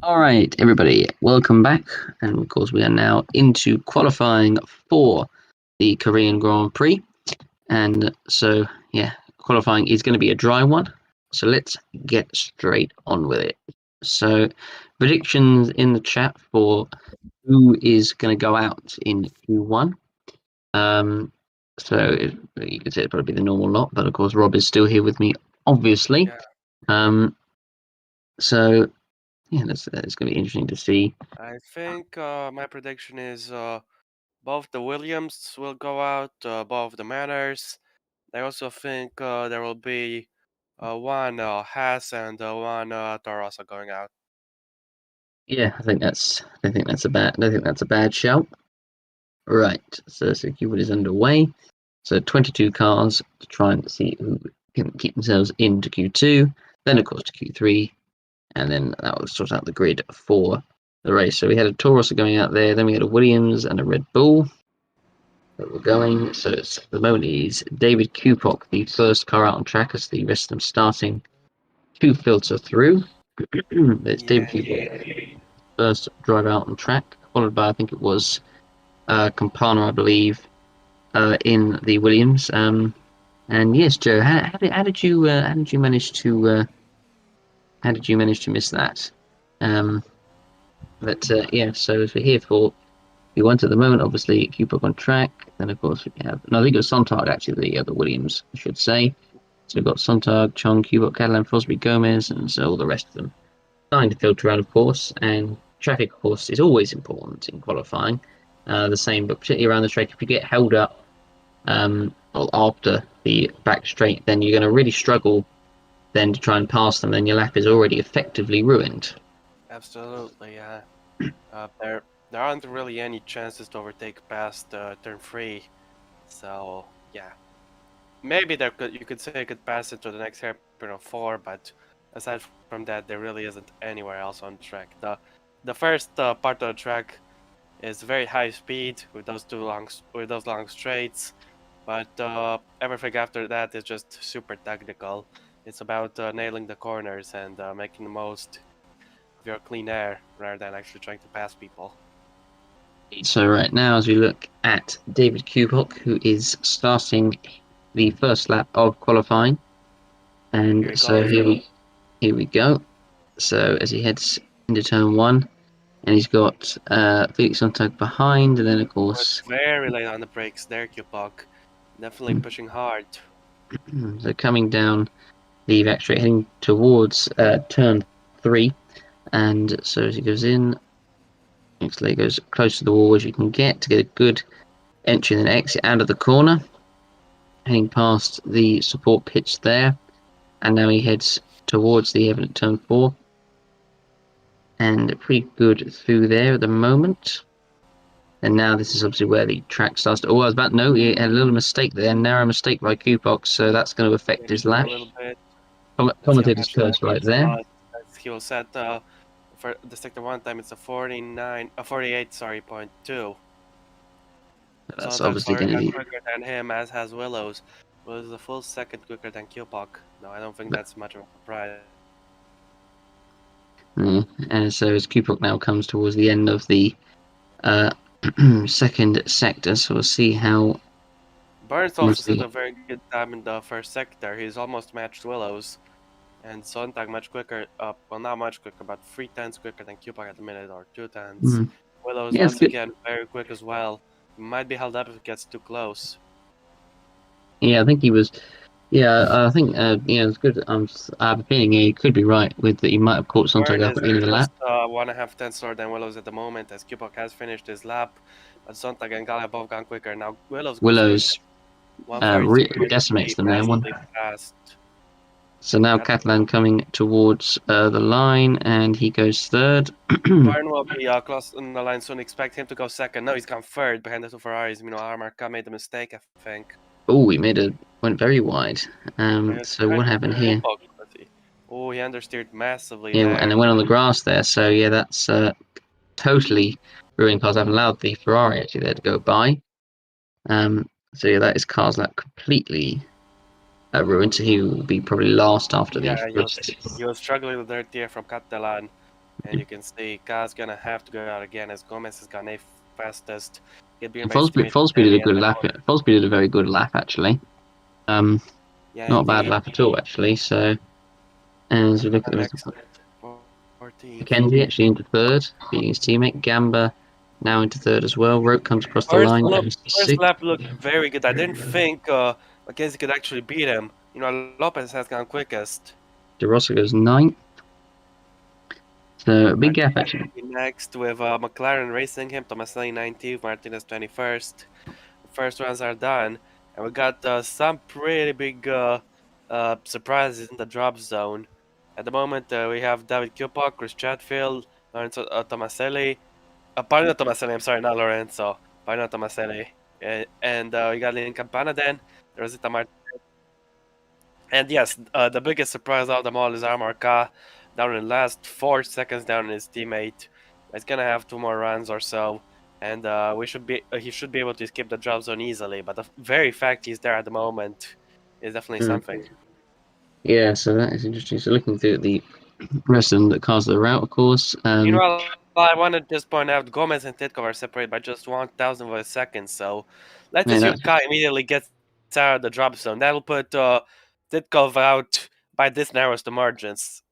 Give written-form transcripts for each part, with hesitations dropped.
All right, everybody, welcome back. And of course, we are now into qualifying for the Korean Grand Prix. And so, yeah, qualifying is going to be a dry one. So let's get straight on with it. So, predictions in the chat for who is going to go out in Q1. You could say it'd probably be the normal lot, but of course, Rob is still here with me, obviously. Yeah. So, yeah, that's going to be interesting to see. I think my prediction is both the Williams will go out, both the Manners. I also think there will be one Haas and one Torosso going out. Yeah, I think that's a bad shout. Right, so Q1 is underway. So 22 cars to try and see who can keep themselves into Q2, then of course to Q3, and then that will sort out the grid for the race. So we had a Taurus going out there, then we had a Williams and a Red Bull that were going. So it's, at the moment is David Cubock, the first car out on track, as the rest of them starting to filter through. It's David Cubock, first driver out on track, followed by I think it was Campana, I believe, in the Williams. And yes, Joe, how did you manage to miss that? Yeah, so as we're here for we want at the moment, obviously Cubock on track. Then of course we have no, I think it was Sontag actually, the Williams, I should say. So we've got Sontag, Chong, Cubock, Catalan, Fosbury, Gomez, and so all the rest of them starting to filter out, of course. And traffic, of course, is always important in qualifying. The same, but particularly around the track, if you get held up after the back straight, then you're going to really struggle then to try and pass them. Then your lap is already effectively ruined. Absolutely, yeah. There aren't really any chances to overtake past turn 3, so yeah. Maybe you could say you could pass it to the next hairpin of 4, but aside from that, there really isn't anywhere else on the track. The first part of the track is very high speed with those long straights, but everything after that is just super technical. It's about nailing the corners and making the most of your clean air rather than actually trying to pass people. So right now, as we look at David Cubock, who is starting the first lap of qualifying, and so here we go. So as he heads into turn 1, and he's got Felix Sontag behind, and then of course very late on the brakes there, Cubock. Definitely pushing hard. So coming down the back straight, heading towards turn 3, and so as he goes in, actually goes close to the wall as you can get to get a good entry and exit out of the corner, heading past the support pitch there, and now he heads towards the Evan at turn 4, and pretty good through there at the moment. And now this is obviously where the track starts to. Oh, I was about no, he had a little mistake there, narrow mistake by Cubock, so that's going to affect his lap. Commentator's curse right there. He will set for the sector 1 time. It's a 48. Sorry, .2. That's so obviously going to be quicker than him, as has Willows. Was a full second quicker than Cubock. No, I don't think that's much of a surprise. And so as Cubock now comes towards the end of the second sector, so we'll see how. Burns also set a very good time in the first sector. He's almost matched Willows, and Sontag much quicker. Well, not much quicker, but 3/10 quicker than Cubock at the minute, or 2/10. Willows once again very quick as well. He might be held up if it gets too close. Yeah, I think he was. Yeah, I think it's good. I have a feeling he could be right with that. He might have caught Sontag up at the end of the lap. 1.5 tenths slower than Willows at the moment, as Cubock has finished his lap, but Sontag and Gala both gone quicker. Now Willows decimates them there. So now Catalan coming towards the line, and he goes third. Barn will be close on the line soon. Expect him to go second. No, he's gone third behind the two Ferraris. Omar made a mistake, I think. Oh, he went very wide. So what happened here? Oh, he understeered massively. Yeah, there. and then went on the grass there. So yeah, that's totally ruined cars. I've allowed the Ferrari actually there to go by. So yeah, that is car's lap completely ruined. So he will be probably last after the first. He was struggling with dirt here from Catalan. And you can see Kaz gonna have to go out again as Gomez has gone a fastest. Fosby did a good lap. Fosby did a very good lap actually. Yeah, Not a bad indeed. lap at all actually. So, and as we look at the rest, 14th. Mackenzie actually into third, beating his teammate. Gamba now into third as well. Roke comes across the line. First lap looked very good. I didn't think Mackenzie could actually beat him. You know, Lopez has gone quickest. De Rossa goes ninth. So a big gap actually. Next with McLaren racing him, Tomaselli 19th, Martinez 21st. The first runs are done, and we got some pretty big surprises in the drop zone. At the moment, we have David Cubock, Chris Chatfield, Lorenzo Tomaselli. Pardon Tomaselli, I'm sorry, not Lorenzo. Pardon Tomaselli. And we got Lynn Campana then, Rosita Martinez. And yes, the biggest surprise of them all is Omar down in the last 4 seconds down on his teammate. He's gonna have 2 more runs or so, and he should be able to skip the drop zone easily. But the very fact he's there at the moment is definitely something. Yeah, so that is interesting. So looking through the rest of them that cars that are out, of course. Meanwhile, I want to just point out Gomez and Titkov are separated by just 1,000 of a second. So let's assume Kai immediately gets out of the drop zone. That'll put Titkov out by this narrows the margins.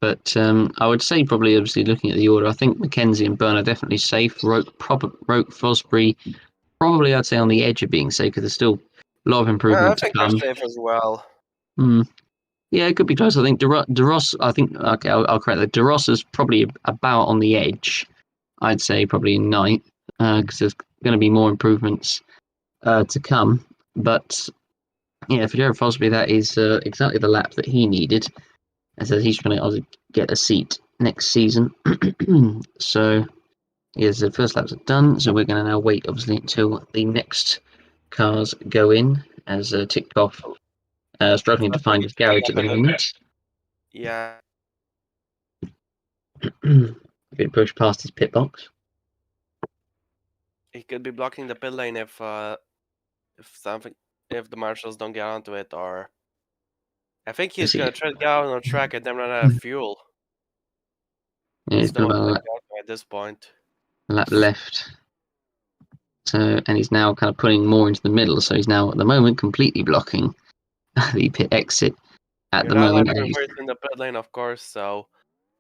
But I would say probably, obviously, looking at the order, I think Mackenzie and Byrne are definitely safe. Roke, Fosbury, probably I'd say on the edge of being safe because there's still a lot of improvement to come. I think they're safe as well. Yeah, it could be close. I think DeRoss. I think okay, I'll correct that. DeRoss is probably about on the edge. I'd say probably in ninth because there's going to be more improvements to come. But yeah, for Jared Fosbury, that is exactly the lap that he needed. And so he's trying to get a seat next season. So, yes, the first laps are done. So we're going to now wait, obviously, until the next cars go in, as ticked off, struggling to find his garage at the moment. Yeah. Been pushed past his pit box. He could be blocking the pit lane if the marshals don't get onto it, or I think he's gonna try to get out on the track and then run out of fuel. Yeah, he's got about at this point. A lap left. So, and he's now kind of putting more into the middle. So he's now at the moment completely blocking the pit exit at the moment. He's in the pit lane, of course. So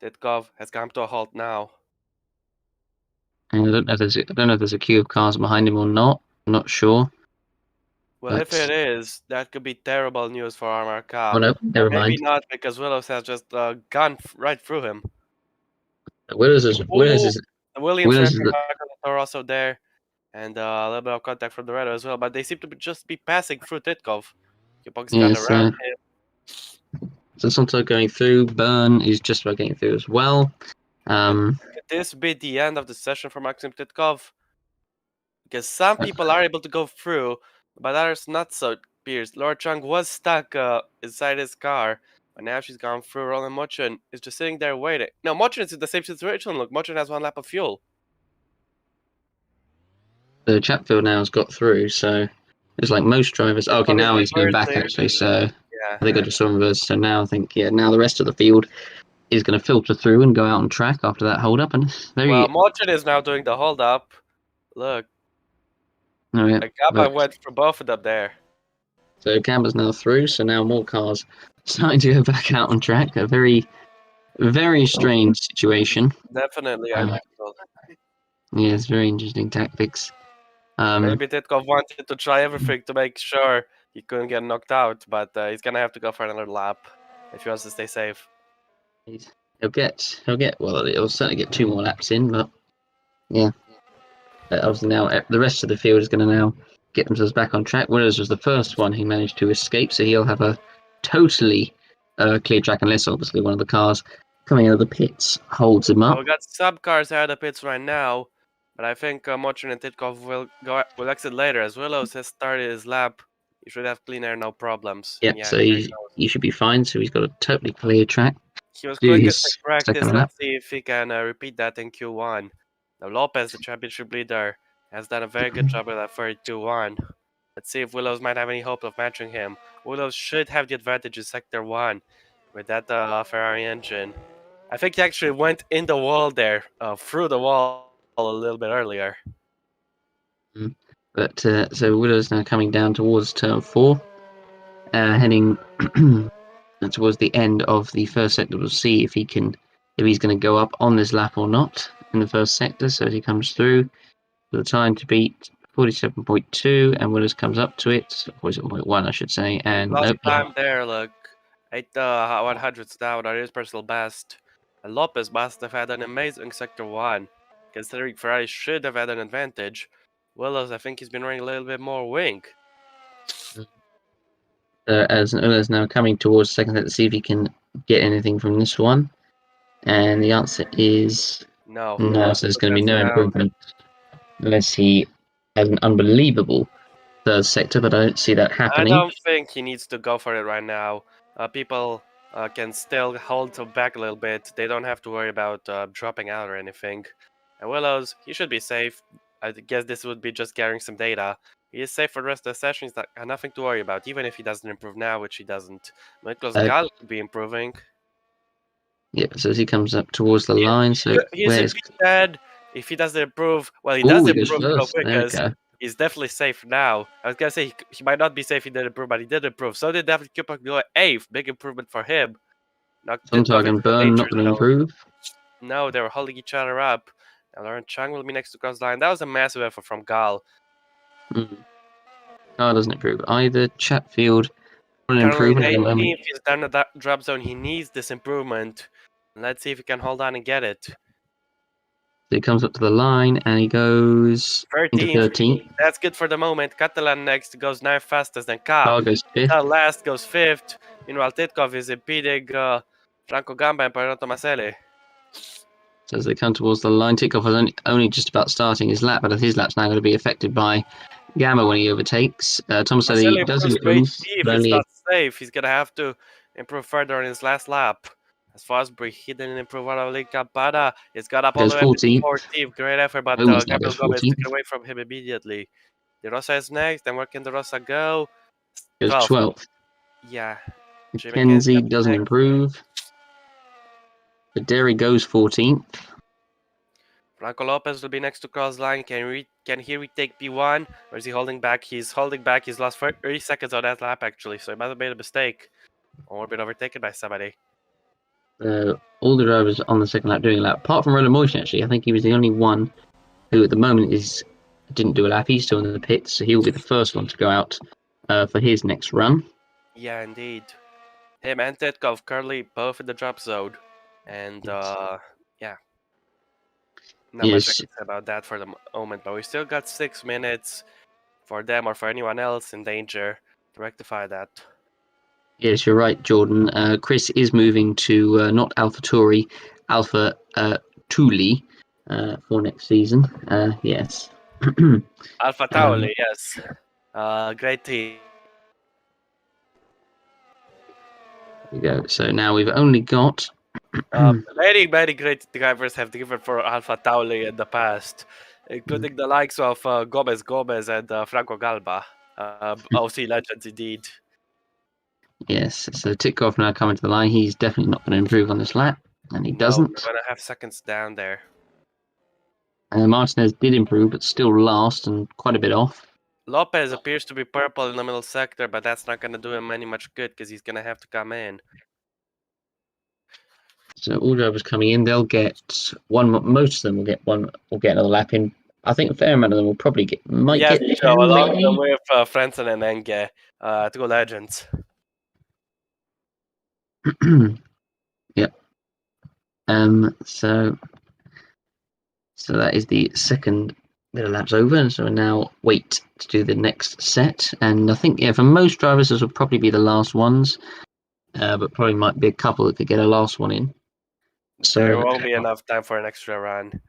Titkov has come to a halt now. And I don't know if there's a queue of cars behind him or not. I'm not sure. Well, if it is, that could be terrible news for Omar Khan. Oh no, never mind. Maybe not, because Willows has just gone right through him. Williams is are also there, and a little bit of contact from the Redo as well. But they seem to just be passing through Titkov. Cubock's gone around him. So Santo going through. Byrne is just about getting through as well. Could this be the end of the session for Maxim Titkov? Because some people are able to go through, but others not so. Pierce. Laura Chung was stuck inside his car, but now she's gone through. Roland Mochin is just sitting there waiting. No, Mochin is in the same situation. Look, Mochin has 1 lap of fuel. The Chatfield now has got through, so it's like most drivers. Oh, okay, now he's going back actually. So I think I just saw him reverse. So now I think now the rest of the field is going to filter through and go out on track after that hold up. And well, Mochin is now doing the hold up. Look. Oh, yeah. Gamba went for both of them there. So Gamba's now through, so now more cars starting to go back out on track. A very, very strange situation. Definitely unusual. Yeah, it's very interesting tactics. Maybe Titkov wanted to try everything to make sure he couldn't get knocked out, but he's gonna have to go for another lap if he wants to stay safe. He'll certainly get 2 more laps in, but yeah. Obviously now the rest of the field is going to now get themselves back on track. Willows was the first one who managed to escape, so he'll have a totally clear track unless obviously one of the cars coming out of the pits holds him up. We got sub cars out of the pits right now, but I think Mochin and Titkov will exit later. As Willows has started his lap, he should have clean air, no problems. Yep, yeah, so he should be fine. So he's got a totally clear track. He was quickest in practice. Let's see if he can repeat that in Q1. Now Lopez, the championship leader, has done a very good job with that 32-1. Let's see if Willows might have any hope of matching him. Willows should have the advantage in Sector 1 with that Ferrari engine. I think he actually went in the wall there, through the wall a little bit earlier. But so Willow's now coming down towards turn 4, heading towards the end of the first sector. We'll see if he's going to go up on this lap or not in the first sector. So as he comes through, the time to beat 47.2, and Willis comes up to it, 47.1, I should say, and Lost time there. Look, 8/100ths down. That is personal best. And Lopez must have had an amazing sector 1, considering Ferrari should have had an advantage. Willows, I think he's been running a little bit more wing. As Willis now coming towards second sector to see if he can get anything from this one, and the answer is no. So there's going to be no improvement unless he has an unbelievable third sector, but I don't see that happening. I don't think he needs to go for it right now. People can still hold back a little bit. They don't have to worry about dropping out or anything. And Willows, he should be safe. I guess this would be just gathering some data. He is safe for the rest of the session. He's got nothing to worry about, even if he doesn't improve now, which he doesn't. Nicholas Gall could be improving. Yeah, so as he comes up towards the line, so he's dead. If he doesn't improve, well, he does improve so quick because he's definitely safe now. I was gonna say he might not be safe. He did improve, but he did improve. So did David Cubock go 8th. Big improvement for him. Sontag and Byrne not going to improve. No, they were holding each other up. Now Lauren Chang will be next to cross line. That was a massive effort from Gall. Car doesn't improve either. Chatfield will improve at the moment. He's down at that drop zone. He needs this improvement. Let's see if he can hold on and get it. So he comes up to the line and he goes 13th. That's good for the moment. Catalan next goes 9th fastest, then Car goes 5th. Last goes 5th. Meanwhile, Titkov is impeding Franco Gamba and Pernotto Maselli. So as they come towards the line, Titkov was only just about starting his lap, but his lap's now going to be affected by Gamba when he overtakes. Tomaselli does improve. He's not safe. He's going to have to improve further on his last lap. As far as he didn't improve out of Campada. He's got up all the way to 14th. Great effort, but Gabriel Gomez took away from him immediately. De Rosa is next, and where can De Rosa go? Goes 12th. Yeah. McKenzie doesn't improve. But Derry goes 14th. Franco Lopez will be next to cross line. Can he retake P1? Or is he holding back? He's holding back. He's lost 30 seconds on that lap, actually. So he might have made a mistake. Or been overtaken by somebody. All the drivers on the second lap doing a lap, apart from Roland Motion, actually. I think he was the only one who at the moment didn't do a lap. He's still in the pits, so he will be the first one to go out for his next run. Yeah, indeed. Him and Titkov currently both in the drop zone. And, yeah. Not much I can say about that for the moment, but we still got 6 minutes for them or for anyone else in danger to rectify that. Yes, you're right, Jordan. Chris is moving to not AlphaTauri, Alpha Thule for next season. Yes. AlphaTauri, yes. Great team. There we go. So now we've only got many great drivers have driven for AlphaTauri in the past, including the likes of Gomez and Franco Galba. OC legends indeed. Yes, so Titkov now coming to the line. He's definitely not going to improve on this lap, and he doesn't. We're going to have seconds down there. Martinez did improve, but still last and quite a bit off. Lopez appears to be purple in the middle sector, but that's not going to do him any much good because he's going to have to come in. So all drivers coming in, they'll get one. Most of them will get another lap in. I think a fair amount of them will probably get. Along with Frentzen and Enge, 2 legends. Yep. So that is the second bit of laps over, and so we now wait to do the next set. And I think for most drivers this will probably be the last ones, but probably might be a couple that could get a last one in. So there won't be enough time for an extra run.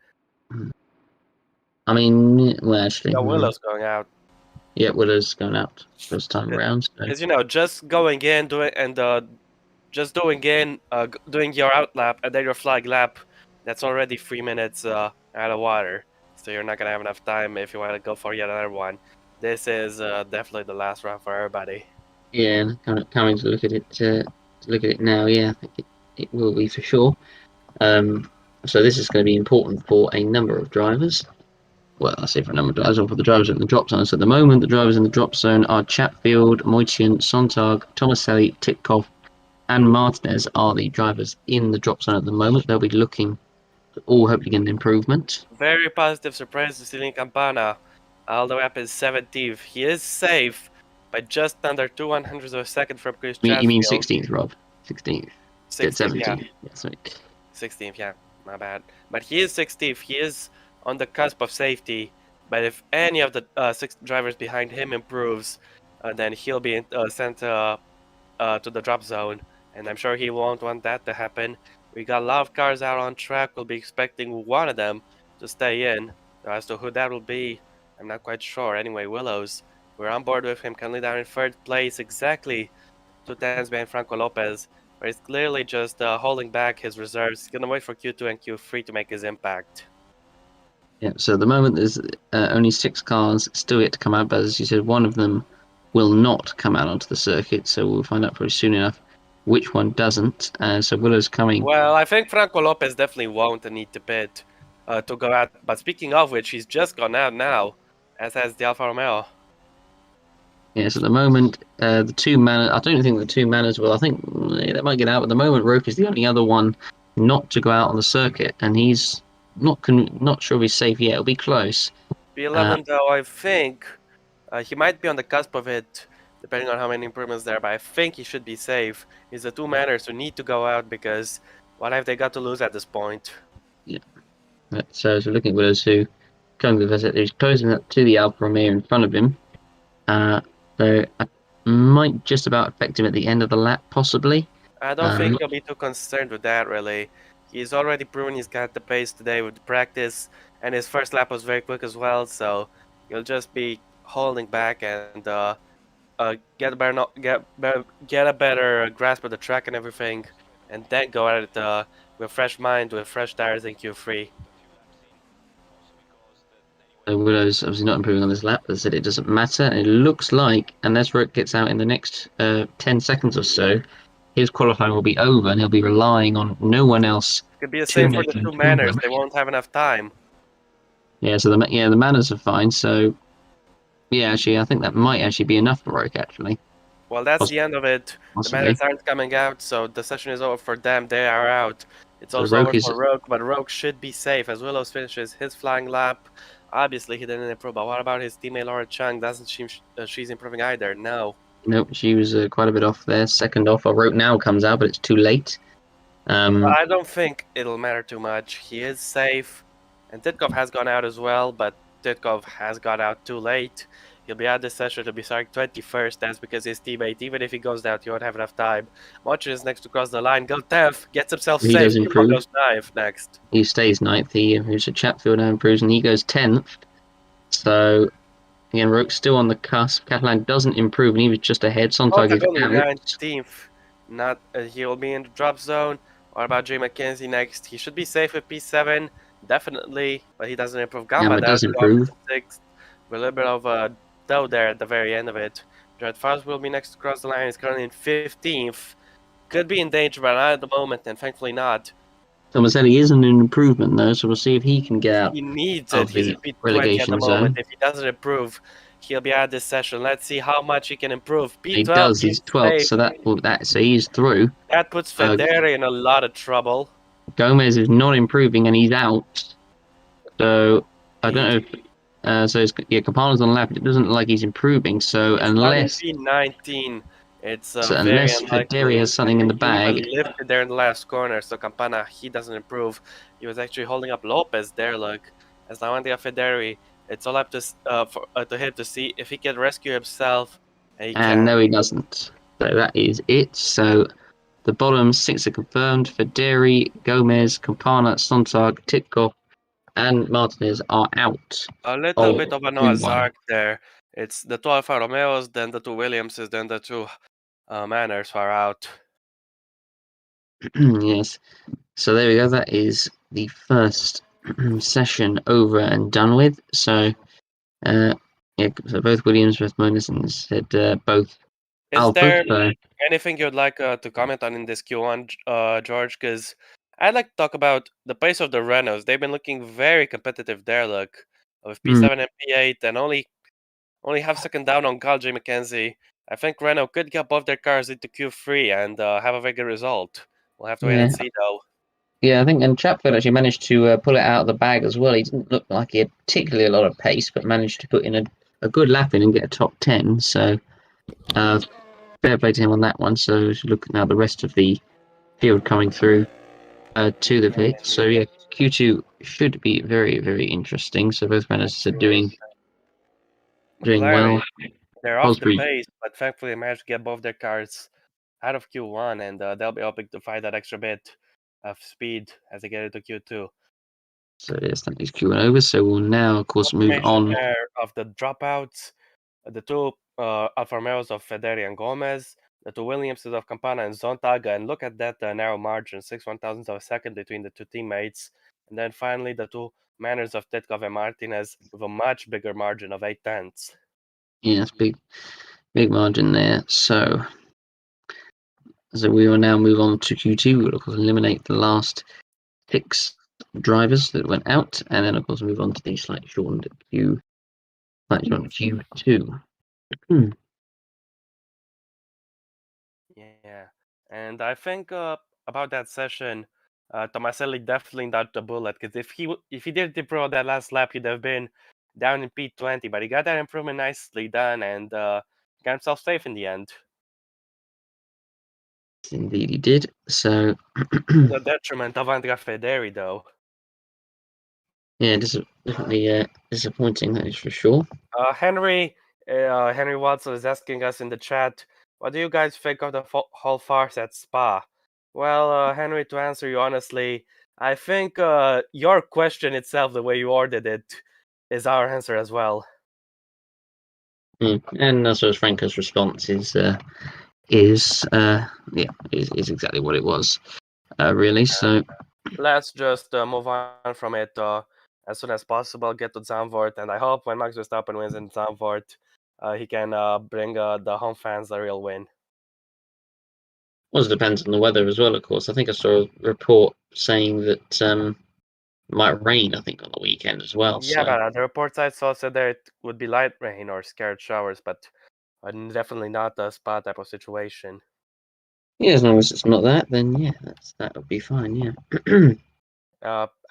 I mean, well, actually, Willow's going out. Yeah, Willow's going out first time around. Because just going in, doing your out lap and then your flag lap, that's already 3 minutes out of water. So you're not gonna have enough time if you want to go for yet another one. This is definitely the last run for everybody. Yeah, coming to look at it now. Yeah, I think it will be for sure. So this is going to be important for a number of drivers. Well, I say for a number of drivers, or for the drivers in the drop zone. So at the moment, the drivers in the drop zone are Chatfield, Moitian, Sontag, Tomaselli, Titkoff, and Martinez are the drivers in the drop zone at the moment. They'll be looking all hopefully get an improvement. Very positive surprise to Celine Campana. All the way up is 17th. He is safe by just under 200 of a second from Chris You mean Chatfield. 16th, Rob? 16th. 16th, yeah. 17th. Yeah, sorry. 16th, yeah. My bad. But he is 16th. He is on the cusp of safety. But if any of the 6 drivers behind him improves, then he'll be sent to the drop zone. And I'm sure he won't want that to happen. We got a lot of cars out on track. We'll be expecting one of them to stay in. As to who that will be, I'm not quite sure. Anyway, Willows, we're on board with him currently down in 3rd place, exactly 2 tenths behind Franco Lopez. But he's clearly just holding back his reserves. He's going to wait for Q2 and Q3 to make his impact. Yeah, so at the moment there's only 6 cars still yet to come out, but as you said, one of them will not come out onto the circuit, so we'll find out pretty soon enough which one doesn't. So Willow's coming. Well, I think Franco Lopez definitely won't need to pit to go out. But speaking of which, he's just gone out now, as has the Alfa Romeo. Yes, at the moment, the 2 Manners, I don't think the 2 Manners will. I think they might get out. At the moment, Roke is the only other one not to go out on the circuit, and he's not sure if he's safe yet. It'll be close. P11, though, I think he might be on the cusp of it, depending on how many improvements there, but I think he should be safe. He's the 2 Manners who need to go out because what have they got to lose at this point? Yeah. So we're looking at Willows who he's closing up to the Alfa Romeo in front of him. So I might just about affect him at the end of the lap, possibly. I don't think he'll be too concerned with that, really. He's already proven he's got the pace today with the practice, and his first lap was very quick as well, so he'll just be holding back and get a better grasp of the track and everything, and then go at it with fresh mind, with fresh tires in Q3. Willow's obviously not improving on this lap. As I said, it doesn't matter. And it looks like, unless Roke gets out in the next 10 seconds or so, his qualifying will be over and he'll be relying on no one else. Could be a save for the 2 Manners. They won't have enough time. Yeah, so the Manners are fine. So, yeah, actually, I think that might actually be enough for Roke, actually. Well, that's the end of it. Possibly. The Manners aren't coming out, so the session is over for them. They are out. It's also over for Roke, but Roke should be safe as Willows finishes his flying lap. Obviously, he didn't improve, but what about his teammate Laura Chung? Doesn't seem she's improving either? No. Nope, she was quite a bit off there. Second off. Roke now comes out, but it's too late. I don't think it'll matter too much. He is safe, and Titkoff has gone out as well, but Titkoff has got out too late. He'll be out this session to be starting 21st. That's because his teammate, even if he goes out, he won't have enough time. Mochin is next to cross the line. Go Tev, gets himself he safe. Does improve. Goes 9th next. He stays 9th. Who's a Chatfield now improves, and he goes 10th. So, again, Roke's still on the cusp. Catalan doesn't improve, and he was just ahead. Sontag is out. 19th. Not, he'll be in the drop zone. What about Jay McKenzie next? He should be safe with P7, definitely, but he doesn't improve. Gamba does improve. 6th, with a little bit of a dough there at the very end of it. Jared Fars will be next to cross the line. He's currently in 15th. Could be in danger, but not at the moment, and thankfully not. Tomaselli isn't an improvement though, so we'll see if he can get out. He needs it. He's in P20 at the moment. If he doesn't improve, he'll be out this session. Let's see how much he can improve. P12, he does. He's 12th, so he's through. That puts Federi in a lot of trouble. Gomez is not improving, and he's out. So I don't know if. Campana's on the lap. It doesn't look like he's improving. So unless P19, it's unless Federi has something in the bag. He lifted there in the last corner, so Campana he doesn't improve. He was actually holding up Lopez there. Look, as now on the Federi, it's all up to him to see if he can rescue himself. And no, he doesn't. So that is it. So the bottom 6 are confirmed. Federi, Gomez, Campana, Sontag, Titkoff, and Martinez are out. A little bit of a Noah's Ark there. It's the 2 Alfa Romeos, then the 2 Williamses, then the 2 Manners are out. Yes. So there we go. That is the first session over and done with. So, so both Williams, both Magnussen said both. Is there anything you'd like to comment on in this Q1, George? Because I'd like to talk about the pace of the Renaults. They've been looking very competitive there. Look, with P7 and P8, and only half second down on Carl J. McKenzie. I think Renault could get both their cars into Q3 and have a very good result. We'll have to wait and see, though. Yeah, I think, and Chapford actually managed to pull it out of the bag as well. He didn't look like he had particularly a lot of pace, but managed to put in a good lap in and get a top 10. So, fair play to him on that one. So, look now the rest of the field coming through to the pit. So, yeah, Q2 should be very, very interesting. So, both runners are doing well. They're off the pace, but thankfully they managed to get both their cars out of Q1, and they'll be hoping to find that extra bit of speed as they get into Q2. So yes, that is Q1 over. So we'll now, of course, move on. Of the dropouts, the two Alfa Romeos of Federi and Gomez, the two Williamses of Campana and Zontaga, and look at that narrow margin, 6/1000 of a second between the two teammates. And then finally the two Manners of Titkov and Martinez with a much bigger margin of 0.8. Yes, big margin there. So we will now move on to Q2. We'll, of course, eliminate the last 6 drivers that went out, and then, of course, move on to the slightly shortened Q2. Yeah, and I think about that session, Tomaselli definitely dodged the bullet, because if he did improve that last lap, he'd have been down in P20, but he got that improvement nicely done and got himself safe in the end. Indeed, he did. So the detriment of Andrea Federi, though. Yeah, definitely disappointing. That is for sure. Henry Watson is asking us in the chat, what do you guys think of the whole farce at Spa? Well, Henry, to answer you honestly, I think your question itself, the way you ordered it, is our answer as well. And also, Franco's response is exactly what it was, really. So let's just move on from it as soon as possible. Get to Zandvoort, and I hope when Max Verstappen wins in Zandvoort, he can bring the home fans a real win. Well, it depends on the weather as well, of course. I think I saw a report saying that it might rain, I think, on the weekend as well. Yeah, but the reports I saw said that it would be light rain or scattered showers, but definitely not a Spa type of situation. Yeah, as long as it's not that, then yeah, that would be fine. Yeah.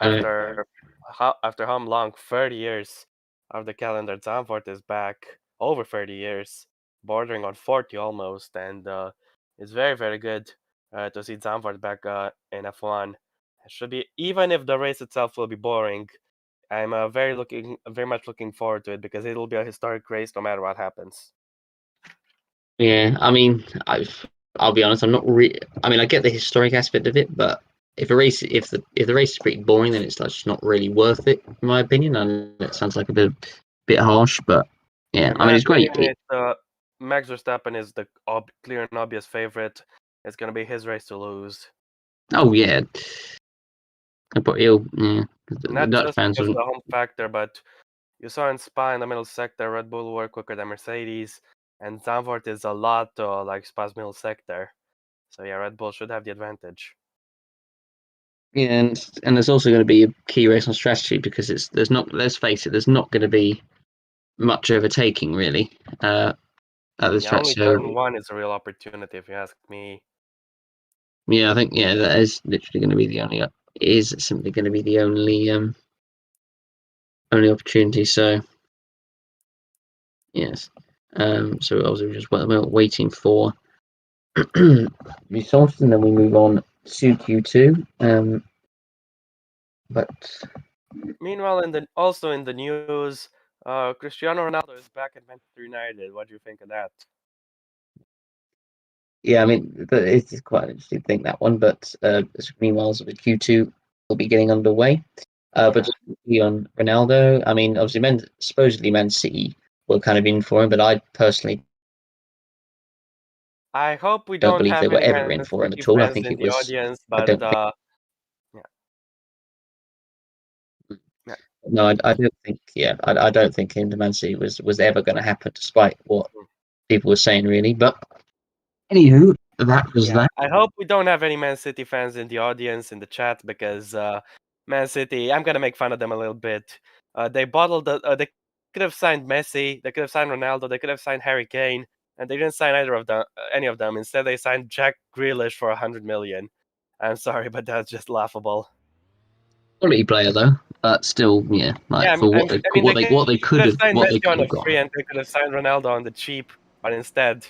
After how long? 30 years of the calendar, Zandvoort is back. Over 30 years, bordering on 40 almost, and it's very, very good to see Zandvoort back in F1. It should be, even if the race itself will be boring, I'm very much looking forward to it, because it'll be a historic race no matter what happens. Yeah, I mean, I'll be honest, I'm not really. I mean, I get the historic aspect of it, but if the race is pretty boring, then it's just not really worth it, in my opinion. And it sounds like a bit harsh, but yeah, I mean, it's great. Max Verstappen is the clear and obvious favorite. It's gonna be his race to lose. Oh yeah, but not just because of the home factor, but you saw in Spa in the middle sector, Red Bull were quicker than Mercedes, and Zandvoort is a lot like Spa's middle sector. So yeah, Red Bull should have the advantage. Yeah, and there's also going to be a key race on strategy, because let's face it, there's not going to be much overtaking really at this track. Only turn 1 is a real opportunity, if you ask me. Yeah, I think that is literally going to be the only. Is simply going to be the only opportunity. So yes, so obviously we're just waiting for results, and then we move on to Q2. But meanwhile, also in the news, Cristiano Ronaldo is back at Manchester United. What do you think of that? Yeah, I mean, it's quite an interesting thing, that one. But meanwhile, the Q2 will be getting underway. But just on Ronaldo, I mean, obviously, supposedly Man City were kind of in for him, but I personally hope we don't believe they were ever in for him at all. I think it was. Audience, but No, I don't think. Yeah, I don't think him to Man City was ever going to happen, despite what people were saying, really. But anywho, that was that. I hope we don't have any Man City fans in the audience in the chat because Man City, I'm gonna make fun of them a little bit. They bottled they could have signed Messi, they could have signed Ronaldo, they could have signed Harry Kane, and they didn't sign either of them, any of them. Instead, they signed Jack Grealish for 100 million. I'm sorry, but that's just laughable. Quality player though, but still, yeah, like Yeah, for I mean, what they could have signed Messi on a got. free, and they could have signed Ronaldo on the cheap, but instead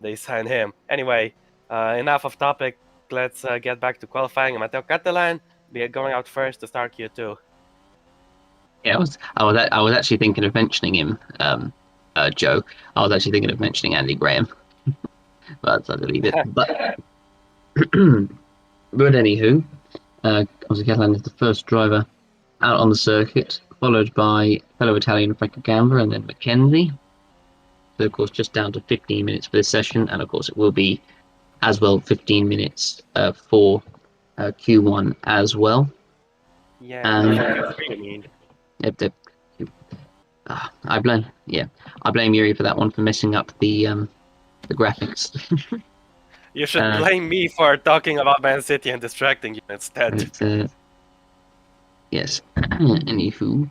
they signed him. Anyway, enough of topic. Let's get back to qualifying. Matteo Catalan be going out first to start Q2. Yeah, I was actually thinking of mentioning him, Joe. I was actually thinking of mentioning Andy Graham, but I'll leave it. But anywho, obviously Catalan is the first driver out on the circuit, followed by fellow Italian Franco Gamba and then Mackenzie. So of course, just down to 15 minutes for this session, and of course it will be as well 15 minutes for Q1 as well. Yeah, Q3, I mean. I blame Yuri for that one, for messing up the graphics. You should blame me for talking about Man City and distracting you instead. Yes. Anywho,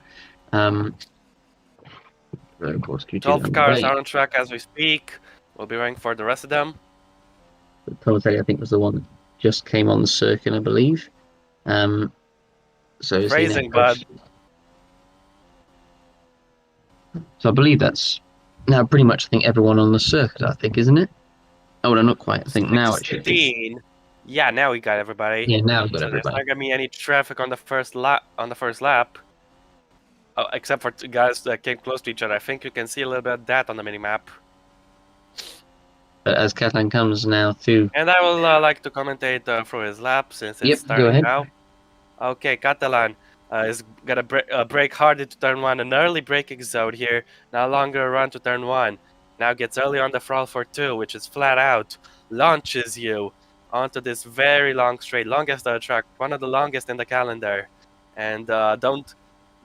of course, 12 cars are on track as we speak. We'll be waiting for the rest of them. Tomateli, I think, was the one that just came on the circuit, I believe. So phrasing, bud. So I believe that's now pretty much, I think, everyone on the circuit, I think, isn't it? Oh, no, not quite. I think 16. Now it should be. Yeah, now we got everybody. Yeah, now we've got everybody. There's not gonna be any traffic on the first lap. Except for guys that came close to each other. I think you can see a little bit of that on the minimap. But as Catalan comes now through. And I will like to commentate through his lap since it's starting now. Okay, Catalan is gonna brake hard into turn 1. An early braking zone here. No longer a run to turn 1. Now gets early on the throttle for 2, which is flat out. Launches you onto this very long straight, longest on the track, one of the longest in the calendar. And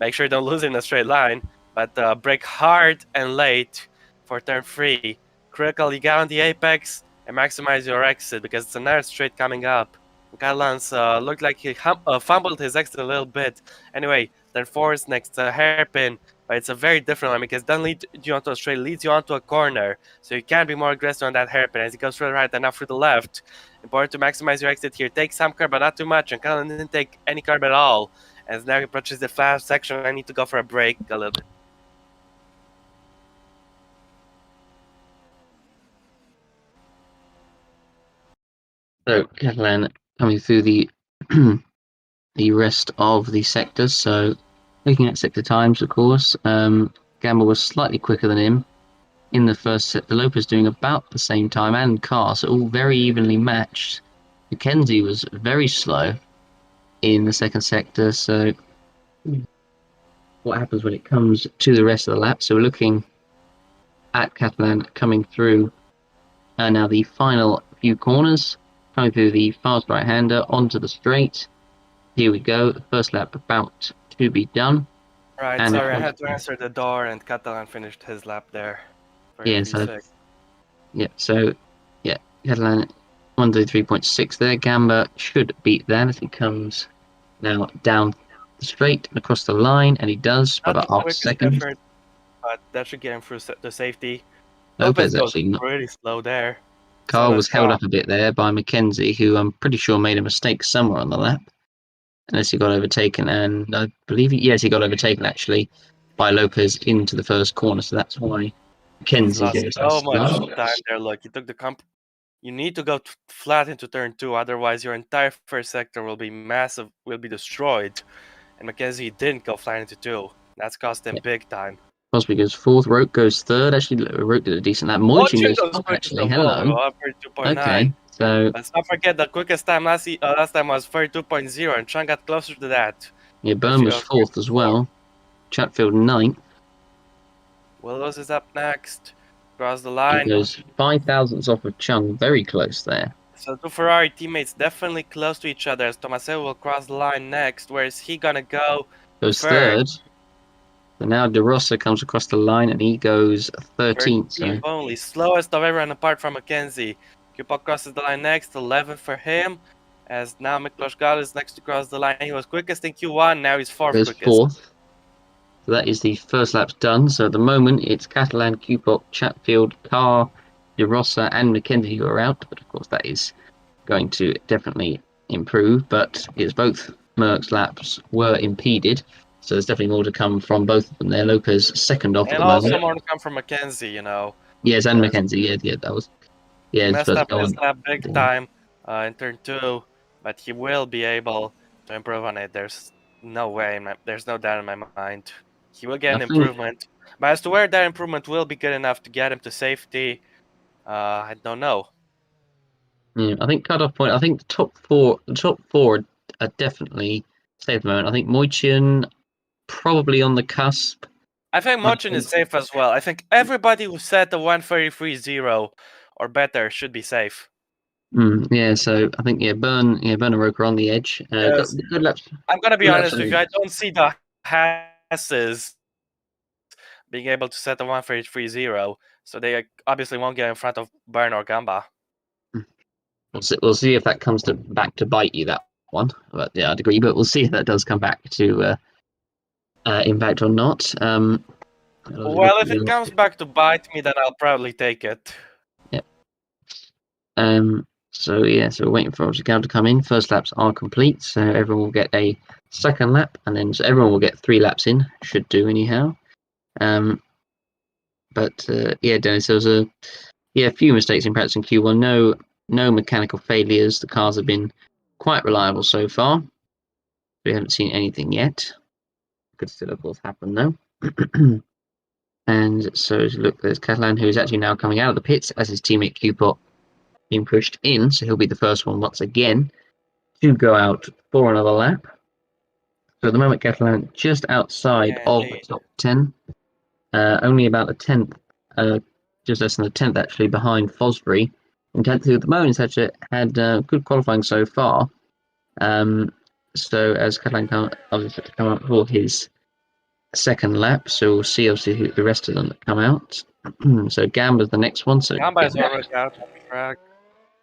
make sure you don't lose it in a straight line, but brake hard and late for turn 3. Critical, you get on the apex and maximize your exit because it's another straight coming up. Catalan's looked like he fumbled his exit a little bit. Anyway, turn 4 is next hairpin, but it's a very different one because it doesn't lead you onto a straight, it leads you onto a corner. So you can be more aggressive on that hairpin as he goes through the right and now through the left. Important to maximize your exit here. Take some curb, but not too much. And Catalan didn't take any curb at all. As now he approaches the fast section, I need to go for a break a little bit. So Catalan coming through the the rest of the sectors. So looking at sector times, of course, Gamba was slightly quicker than him in the first sector. Lopez doing about the same time, and Carr, so all very evenly matched. Mackenzie was very slow in the second sector. So what happens when it comes to the rest of the lap? So we're looking at Catalan coming through now the final few corners, coming through the fast right-hander onto the straight. Here we go, the first lap about to be done. Right, and sorry, I had to answer the door and Catalan finished his lap there. Yeah, so Catalan 133.6 there. Gamba should beat that as he comes now down the straight and across the line, and he does by about half a second. But that should get him through the safety. Lopez actually not pretty slow there. Carl was held up a bit there by Mackenzie, who I'm pretty sure made a mistake somewhere on the lap. Unless he got overtaken, and I believe he got overtaken actually by Lopez into the first corner, so that's why Mackenzie lost so much time there. Look, he took the You need to go flat into turn 2, otherwise your entire first sector will be destroyed. And Mackenzie didn't go flat into 2. That's cost him big time. Possibly goes 4th, Roke goes 3rd. Actually, Roke did a decent lap. Moichin goes top, actually. Hello. Okay, so let's not forget the quickest time last time was 32.0, and Chang got closer to that. Yeah, Byrne was 4th as well. Chatfield 9th. Willows is up next. Cross the line. He goes 5 thousandths off of Chung, very close there. So two Ferrari teammates definitely close to each other as Tomasello will cross the line next. Where is he gonna go? Goes 3rd. So now De Rossa comes across the line and he goes 13th. So only slowest of everyone apart from Mackenzie. Cubock crosses the line next, 11 for him. As now Miklos Gal is next to cross the line. He was quickest in Q1, now he's fourth There's quickest. fourth. So that is the first lap's done. So at the moment, it's Catalan, Cubock, Chatfield, Carr, De Rossa, and McKenzie who are out. But of course, that is going to definitely improve. But it's both Merck's laps were impeded. So there's definitely more to come from both of them there. Lopez second off at And the also moment. more to come from McKenzie, you know. Yes, and Yes. McKenzie. Yeah, that was. Yeah, He his messed first up goal. his lap big time in turn 2, but he will be able to improve on it. There's no way, there's no doubt in my mind. He will get an improvement. But as to where that improvement will be good enough to get him to safety, I don't know. Yeah, I think cutoff point. I think the top four are definitely safe at the moment. I think Moichin probably on the cusp. I think Mochin is safe as well. I think everybody who set the 133.0 or better should be safe. Yeah, so I think Burn and Roker on the edge. Yes. Good laps. I'm gonna be Good honest laps with you. I don't see the Hasses being able to set the 133.0, so they obviously won't get in front of Burn or Gamba. We'll see if that comes back to bite you, that one. But yeah, I'd agree. But we'll see if that does come back to impact or not. Well, if it comes back to bite me, then I'll probably take it. Yeah. So we're waiting for Gal to come in. First laps are complete, so everyone will get a second lap, and then so everyone will get 3 laps in. Should do anyhow. Dennis, there was a few mistakes in practice in Q1. No mechanical failures. The cars have been quite reliable so far. We haven't seen anything yet. Could still, of course, happen though. And so look, there's Catalan, who is actually now coming out of the pits as his teammate Cubock being pushed in. So he'll be the first one once again to go out for another lap. So at the moment, Catalan just outside of the top 10, only about the 10th, just less than the 10th actually behind Fosbury. And 10th, who at the moment has actually had good qualifying so far. So as Catalan obviously to come up for his second lap, so we'll see obviously who the rest of them that come out. So Gamba's the next one. So Gamba is already out of track.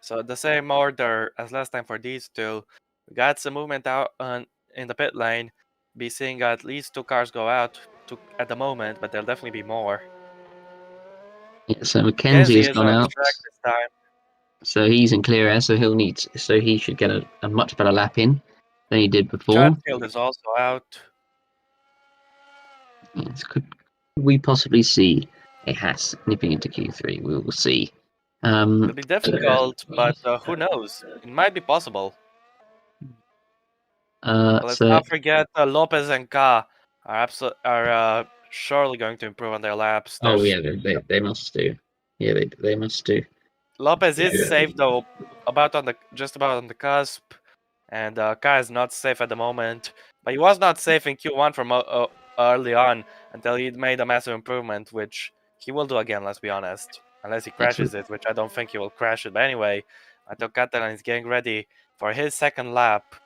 So the same order as last time for these two. We got some movement out in the pit lane. Be seeing at least 2 cars go out at the moment, but there'll definitely be more. Yeah, so McKenzie has gone out. Track this time. So he's in clear air, so he should get a much better lap in than he did before. Chatfield is also out. Yes, could we possibly see a Haas nipping into Q3? We will see. It'll be difficult, but who knows? It might be possible. Let's not forget Lopez and Ka are surely going to improve on their laps. Oh yeah, they must do. Yeah, they must do. Lopez is safe though, just about on the cusp, and Ka is not safe at the moment. But he was not safe in Q1 from early on until he made a massive improvement, which he will do again. Let's be honest, unless he crashes it, which I don't think he will crash it. But anyway, I think Catalan is getting ready for his second lap.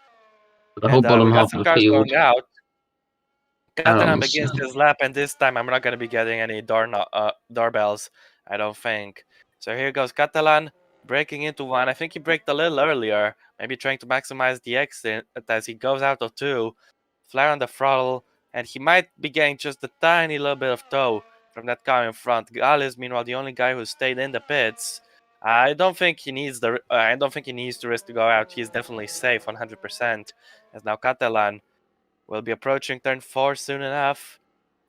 The whole bottom half of the field. Going out. Catalan begins his lap, and this time I'm not going to be getting any doorbells, I don't think. So here goes Catalan, breaking into one. I think he braked a little earlier, maybe trying to maximize the exit as he goes out of 2. Flare on the throttle, and he might be getting just a tiny little bit of tow from that car in front. Gal is meanwhile the only guy who stayed in the pits. I don't think he needs to risk to go out. He's definitely safe 100%. As now Catalan will be approaching turn 4 soon enough,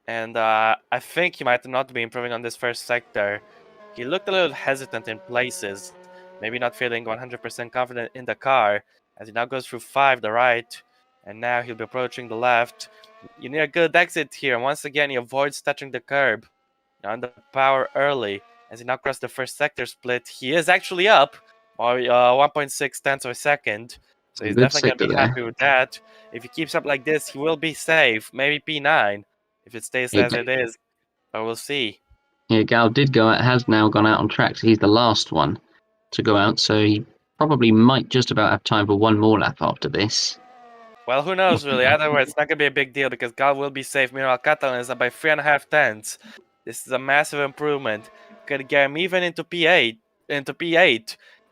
and I think he might not be improving on this first sector. He looked a little hesitant in places, maybe not feeling 100% confident in the car, as he now goes through 5 the right, and now he'll be approaching the left. You need a good exit here, and once again he avoids touching the curb. Now on the power early, as he now crosses the first sector split. He is actually up by 1.6 tenths of a second. So he's definitely going to be happy with that. If he keeps up like this, he will be safe. Maybe P9 if it stays as it is. But we'll see. Yeah, Gal did go out, has now gone out on track. So he's the last one to go out. So he probably might just about have time for one more lap after this. Well, who knows, really. Either way, it's not going to be a big deal because Gal will be safe. Meanwhile, Catalan is up by 3.5 tenths. This is a massive improvement. Going to get him even into P8.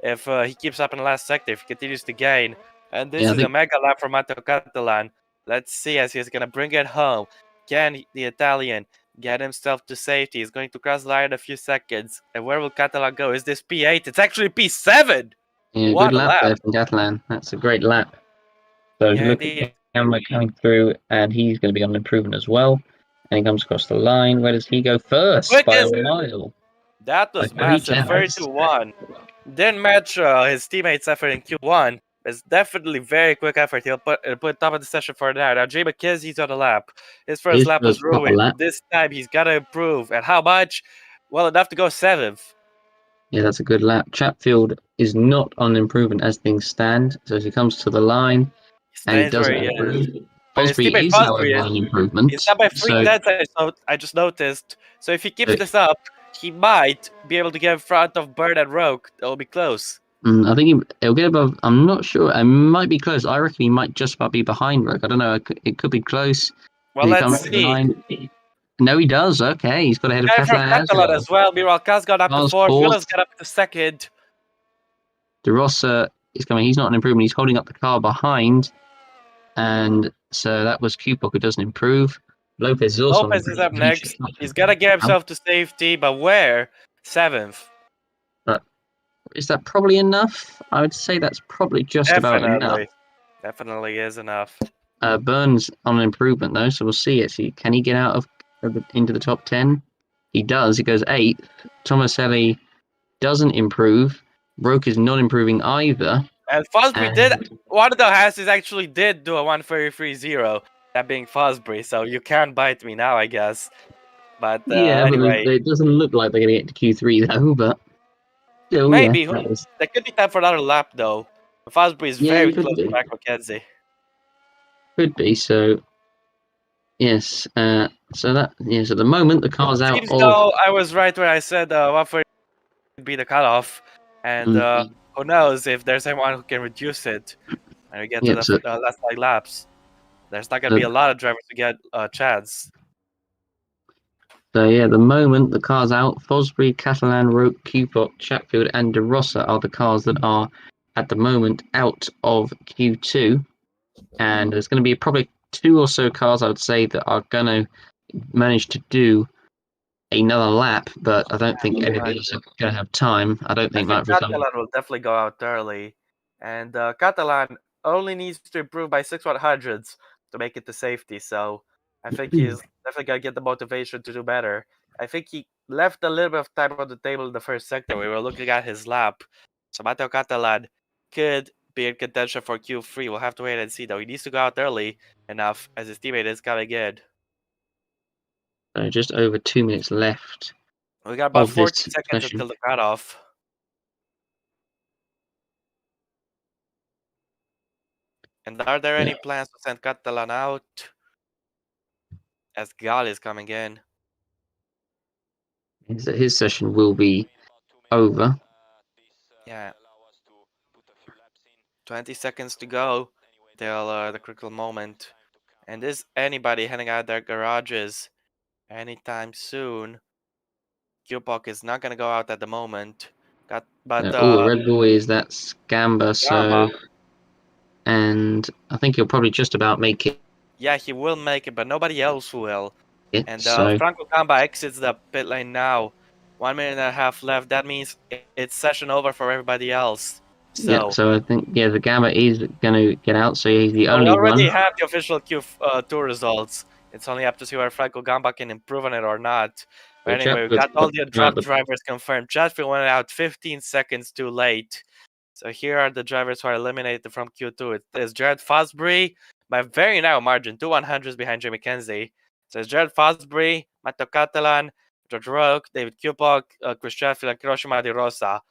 if he keeps up in the last sector, if he continues to gain. And this Yeah, I is a think mega lap for Matteo Catalan. Let's see as he's going to bring it home. Can the Italian get himself to safety? He's going to cross the line in a few seconds. And where will Catalan go? Is this P8? It's actually P7! yeah, What good a lap lap! there from Catalan. That's a great lap. So Yeah, look indeed. at Gamma coming through, and he's going to be on improvement as well. And he comes across the line. Where does he go first? By a Quickest! mile. That was By 3 massive. tenths. 32-1. Didn't match his teammates' effort in Q1. It's definitely very quick effort. He'll put top of the session for that. Now Jay McKenzie's on the lap. His first His lap was first proper ruined. lap. This time he's got to improve. And how much? Well, enough to go 7th. Yeah, that's a good lap. Chatfield is not on improvement as things stand. So as he comes to the line, He and he stands where doesn't he improve. is. But his Fosbury teammate is, however, Fosbury is. on He's improvement. not by 3 So tenths, I just noticed. So if he keeps this up, he might be able to get in front of Bird and Rogue. That'll be close. I think he'll get above. I'm not sure. It might be close. I reckon he might just about be behind Rogue. I don't know. It could be close. Well, He let's comes to the see. line. No, he does. Okay, he's got ahead of Guy from Catalan as Catalan well. as well. Meanwhile, Kaz got up to Carl's 4th. Willis fourth. got up to 2nd. De Rossa is coming. He's not an improvement. He's holding up the car behind. And so that was Cubock who doesn't improve. Lopez is also Lopez is up next. He's got to get himself to safety, but where? 7th. Is that probably enough? I would say that's probably just about enough. Definitely is enough. Burns on an improvement though, so we'll see it. Can he get out of into the top 10? He does. He goes 8th. Tomaselli doesn't improve. Roke is not improving either. And Fosbury did. One of the Hasses actually did do a 133.0. That being Fosbury, so you can't bite me now, I guess. But yeah, anyway, but it doesn't look like they're going to get to Q3 though. But still, maybe yeah, there could be time for another lap though. Fosbury is very close to Mark McKenzie. Could be so. Yes. So that yes. At the moment, the car's out. Seems though I was right when I said 140 would be the cutoff, and who knows if there's anyone who can reduce it, and we get to the last 5 laps. There's not gonna be a lot of drivers to get a chance. So yeah, at the moment the cars out. Fosbury, Catalan, Roke, Cubock, Chatfield, and De Rossa are the cars that are at the moment out of Q2, and there's going to be probably 2 or so cars I would say that are going to manage to do another lap, but I don't think any of these are going to have time. I don't think Catalan will definitely go out early, and Catalan only needs to improve by 6/100ths to make it to safety. So I think he's definitely gonna get the motivation to do better. I think he left a little bit of time on the table in the first sector. We were looking at his lap, so Matteo Catalan could be in contention for Q3. We'll have to wait and see. Though he needs to go out early enough, as his teammate is coming in. So just over 2 minutes left. We got about 40 seconds until the cutoff. And are there any plans to send Catalan out? As Gal is coming in. His session will be over. Yeah. 20 seconds to go till the critical moment. And is anybody heading out their garages anytime soon? Cubock is not going to go out at the moment. The Red Bull is that's Gamba, so... And I think he'll probably just about make it. Yeah, he will make it, but nobody else will. And so... Franco Gamba exits the pit lane now. 1 minute and a half left. That means it's session over for everybody else. So I think the Gamba is going to get out, so he's the only one. We already have the official Q2 results. It's only up to see whether Franco Gamba can improve on it or not. But anyway, we got all the dropped drivers confirmed. Chatfield went out 15 seconds too late. So here are the drivers who are eliminated from Q2. It is Jared Fosbury by a very narrow margin, 2/100ths behind Jay McKenzie. So it's Jared Fosbury, Matteo Catalan, George Roque, David Cubock, Chris Chatfield, and Hiroshima De Rossa.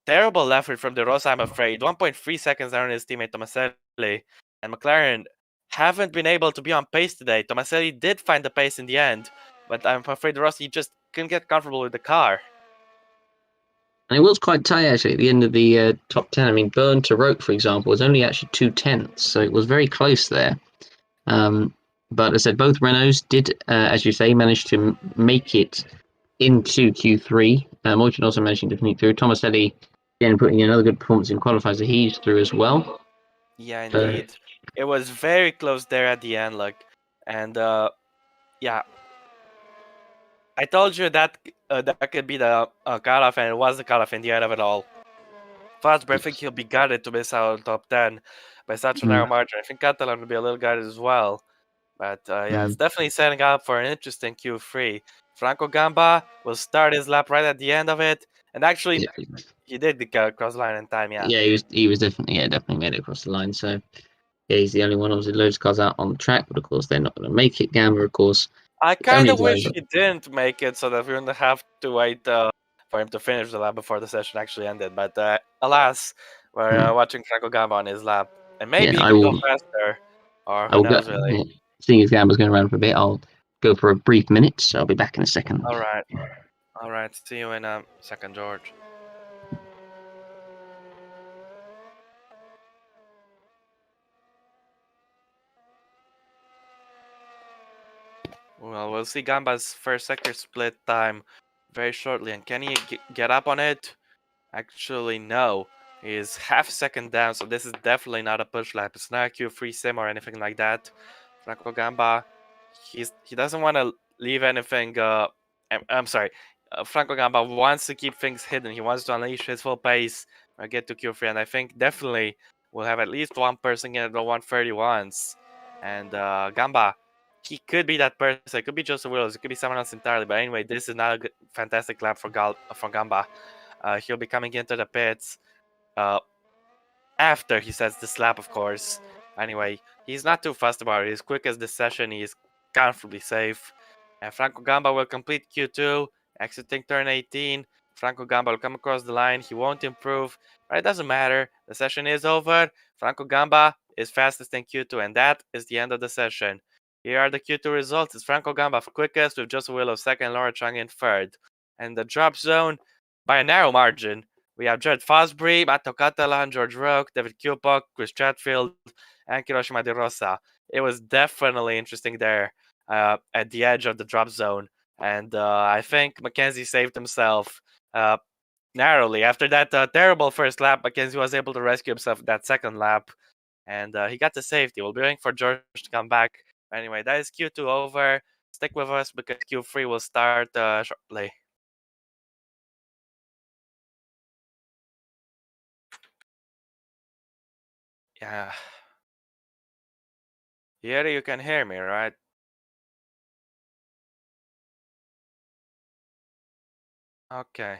Terrible effort from De Rossa, I'm afraid. 1.3 seconds down on his teammate Tomaselli. And McLaren haven't been able to be on pace today. Tomaselli did find the pace in the end, but I'm afraid De Rossi just couldn't get comfortable with the car. And it was quite tight, actually, at the end of the top 10. I mean, Byrne to Roke, for example, was only actually 2/10ths, so it was very close there. But as I said, both Renaults did, as you say, manage to make it into Q3. Morgan also managing to sneak through. Tomaselli Again, putting another good performance in qualifiers. He's through as well. Yeah, indeed. It was very close there at the end, and yeah. I told you that that could be the cutoff, and it was the cutoff in the end of it all. Fast, but I think he'll be gutted to miss out on top 10 by such a narrow margin. I think Catalan will be a little gutted as well. But yeah, it's definitely setting up for an interesting Q3. Franco Gamba will start his lap right at the end of it, and actually, he did cross the line in time. Yeah. Yeah, he was definitely made it across the line. So yeah, he's the only one. Obviously, loads of cars out on the track, but of course they're not going to make it. Gamba, of course. I kind of wish he didn't make it, so that we wouldn't have to wait for him to finish the lap before the session actually ended. But alas, we're watching Franco Gamba on his lap, and maybe he could go faster, or who knows, really. Yeah. Seeing as Gamba's going around for a bit, I'll go for a brief minute, so I'll be back in a second. All right. See you in a second, George. Well, we'll see Gamba's first sector split time very shortly, and can he get up on it? Actually, no. He's half a second down, so this is definitely not a push lap. It's not a Q3 sim or anything like that. Franco Gamba, he doesn't want to leave anything. I'm sorry. Franco Gamba wants to keep things hidden. He wants to unleash his full pace or get to Q3, and I think definitely we'll have at least one person get the 131s. And Gamba, he could be that person. It could be Joseph Willows. It could be someone else entirely. But anyway, this is not a fantastic lap for Gamba. He'll be coming into the pits after he sets the slap, of course. Anyway, he's not too fussed about it. He's quick as this session. He's comfortably safe. And Franco Gamba will complete Q2, exiting turn 18. Franco Gamba will come across the line. He won't improve, but it doesn't matter. The session is over. Franco Gamba is fastest in Q2, and that is the end of the session. Here are the Q2 results. It's Franco Gamba for quickest, with Joseph Willow second, Laura Chung in third. And the drop zone, by a narrow margin, we have Jared Fosbury, Matteo Catalan, George Roque, David Cubock, Chris Chatfield, and Kiroshima De Rosa. It was definitely interesting there at the edge of the drop zone. And I think Mackenzie saved himself narrowly. After that terrible first lap, Mackenzie was able to rescue himself that second lap. And he got the safety. We'll be waiting for George to come back. Anyway, that is Q2 over. Stick with us because Q3 will start shortly. Yeah. Yeri, you can hear me, right? Okay.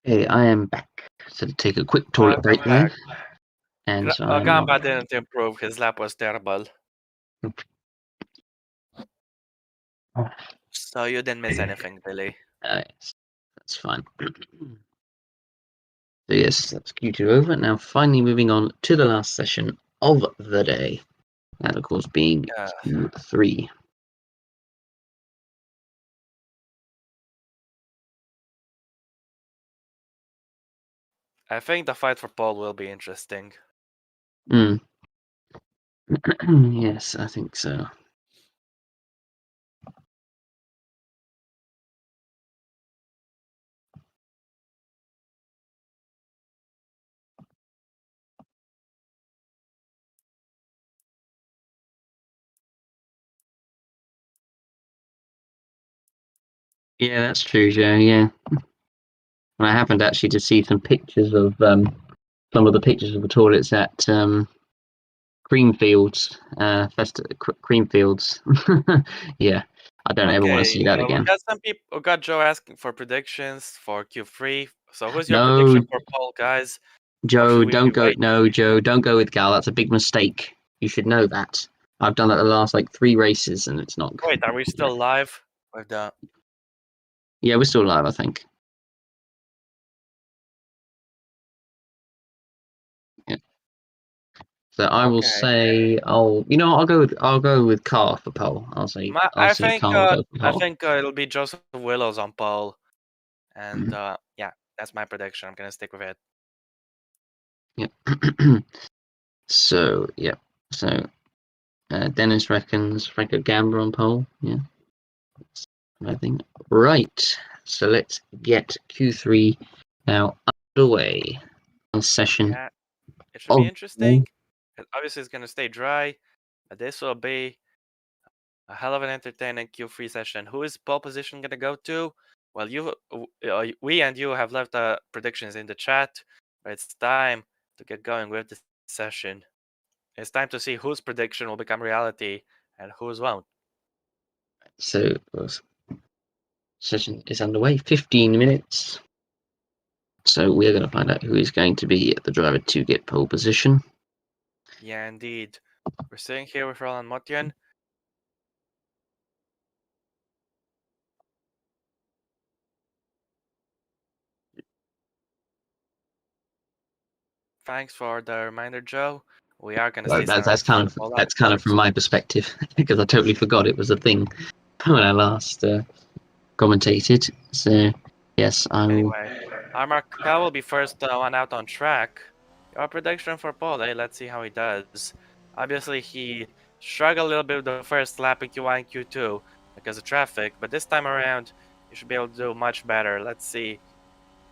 Hey, I am back. So to take a quick toilet break there. And so Gamba didn't improve. His lap was terrible. So you didn't miss anything, really. Yes, that's fine. So yes, that's Q2 over. Now finally moving on to the last session of the day. That of course being Q3. I think the fight for pole will be interesting. Yes, I think so. Yeah, that's true, Joe. Yeah. And I happened actually to see some pictures of some of the pictures of the toilets at Creamfields, Creamfields. Yeah, I don't ever want to see that again. We got some people. We got Joe asking for predictions for Q3. So who's your prediction for pole, guys? Joe, don't go. No, Joe, don't go with Gal. That's a big mistake. You should know that. I've done that the last 3 races, and it's not. Wait, are we still live with the? Yeah, we're still live, I think. Yeah. So I will say, I'll go with Carr for pole. I think it'll be Joseph Willows on pole, and yeah, that's my prediction. I'm gonna stick with it. Yeah. So yeah. So Dennis reckons Franco Gamba on pole. Yeah. I think right. So let's get Q3 now underway. session. Yeah, it should be interesting. Obviously, it's gonna stay dry. But this will be a hell of an entertaining Q3 session. Who is pole position gonna go to? Well, we and you have left predictions in the chat, but it's time to get going with the session. It's time to see whose prediction will become reality and whose won't. So, session is underway. 15 minutes. So we're going to find out who is going to be the driver to get pole position. Yeah, indeed. We're sitting here with Roland Motjan. Thanks for the reminder, Joe. We are going to stay That's kind of from my perspective because I totally forgot it was a thing when I last commentated. So yes, I will. Anyway, Omar will be first one out on track. Your prediction for pole, let's see how he does. Obviously, he struggled a little bit with the first lap in Q1 and Q2 because of traffic, but this time around, he should be able to do much better. Let's see.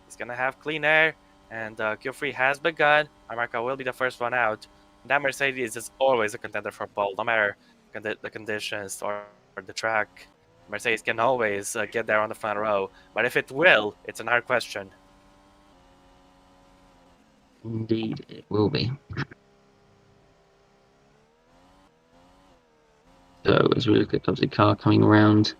He's going to have clean air, and Q3 has begun. Omar will be the first one out. That Mercedes is always a contender for pole, no matter the conditions or the track. Mercedes can always get there on the front row, but if it will, it's another question. Indeed, it will be. So as we look at obviously car coming around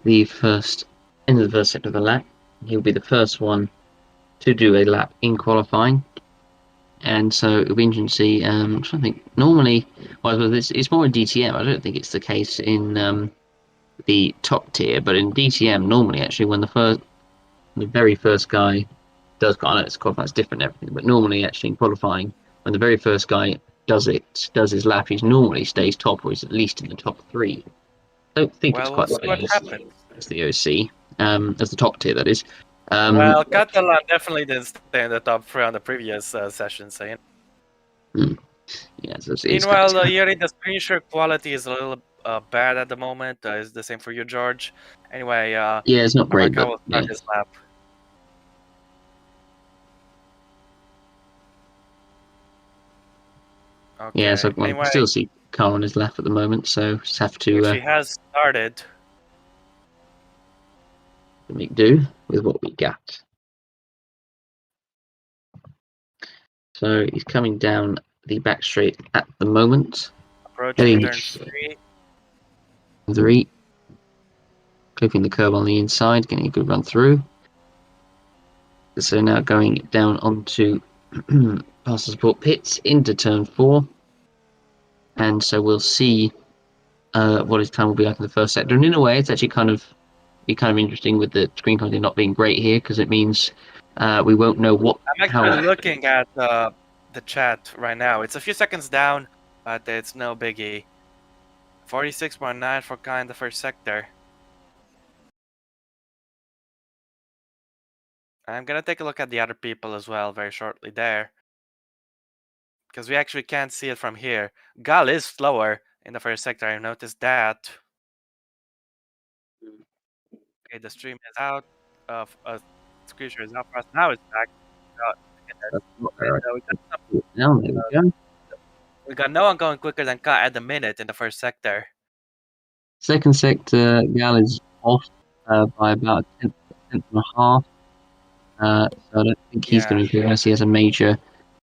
the first end of the first sector of the lap, he'll be the first one to do a lap in qualifying. And so it'll be interesting to see. I'm trying to think. Normally, well, it's more in DTM. I don't think it's the case in the top tier, but in DTM, normally actually when the very first guy does, I know it's qualifying, it's different and everything, but normally actually in qualifying, when the very first guy does his lap, he normally stays top, or he's at least in the top 3. I don't think it's quite the same as the OC, as the top tier, that is. Well, Catalan definitely didn't stay in the top 3 on the previous session, so yeah, so meanwhile, Yuri, the screen share quality is a little bad at the moment. It's the same for you, George. Anyway, yeah, it's not great, but will start his lap. Okay. Yeah, so anyway, I still see Carl on his lap at the moment, so just have to. Which he has started. Make do with what we got. So he's coming down the back straight at the moment. Approaching turn 3. Clipping the curb on the inside, getting a good run through. So now going down onto past the support pits into turn 4. And so we'll see what his time will be like in the first sector. And in a way, it's actually kind of interesting with the screen quality not being great here, because it means we won't know what. I'm actually looking at the chat right now. It's a few seconds down, but it's no biggie. 46.9 for Kai in the first sector. I'm gonna take a look at the other people as well very shortly there, because we actually can't see it from here. Gal is slower in the first sector. I noticed that. Okay, the stream is out. Screen share is out for us. Now it's back. We got no one going quicker than Kai at the minute in the first sector. Second sector, Gal is off by about a tenth and a half. So I don't think he's going to be unless he has a major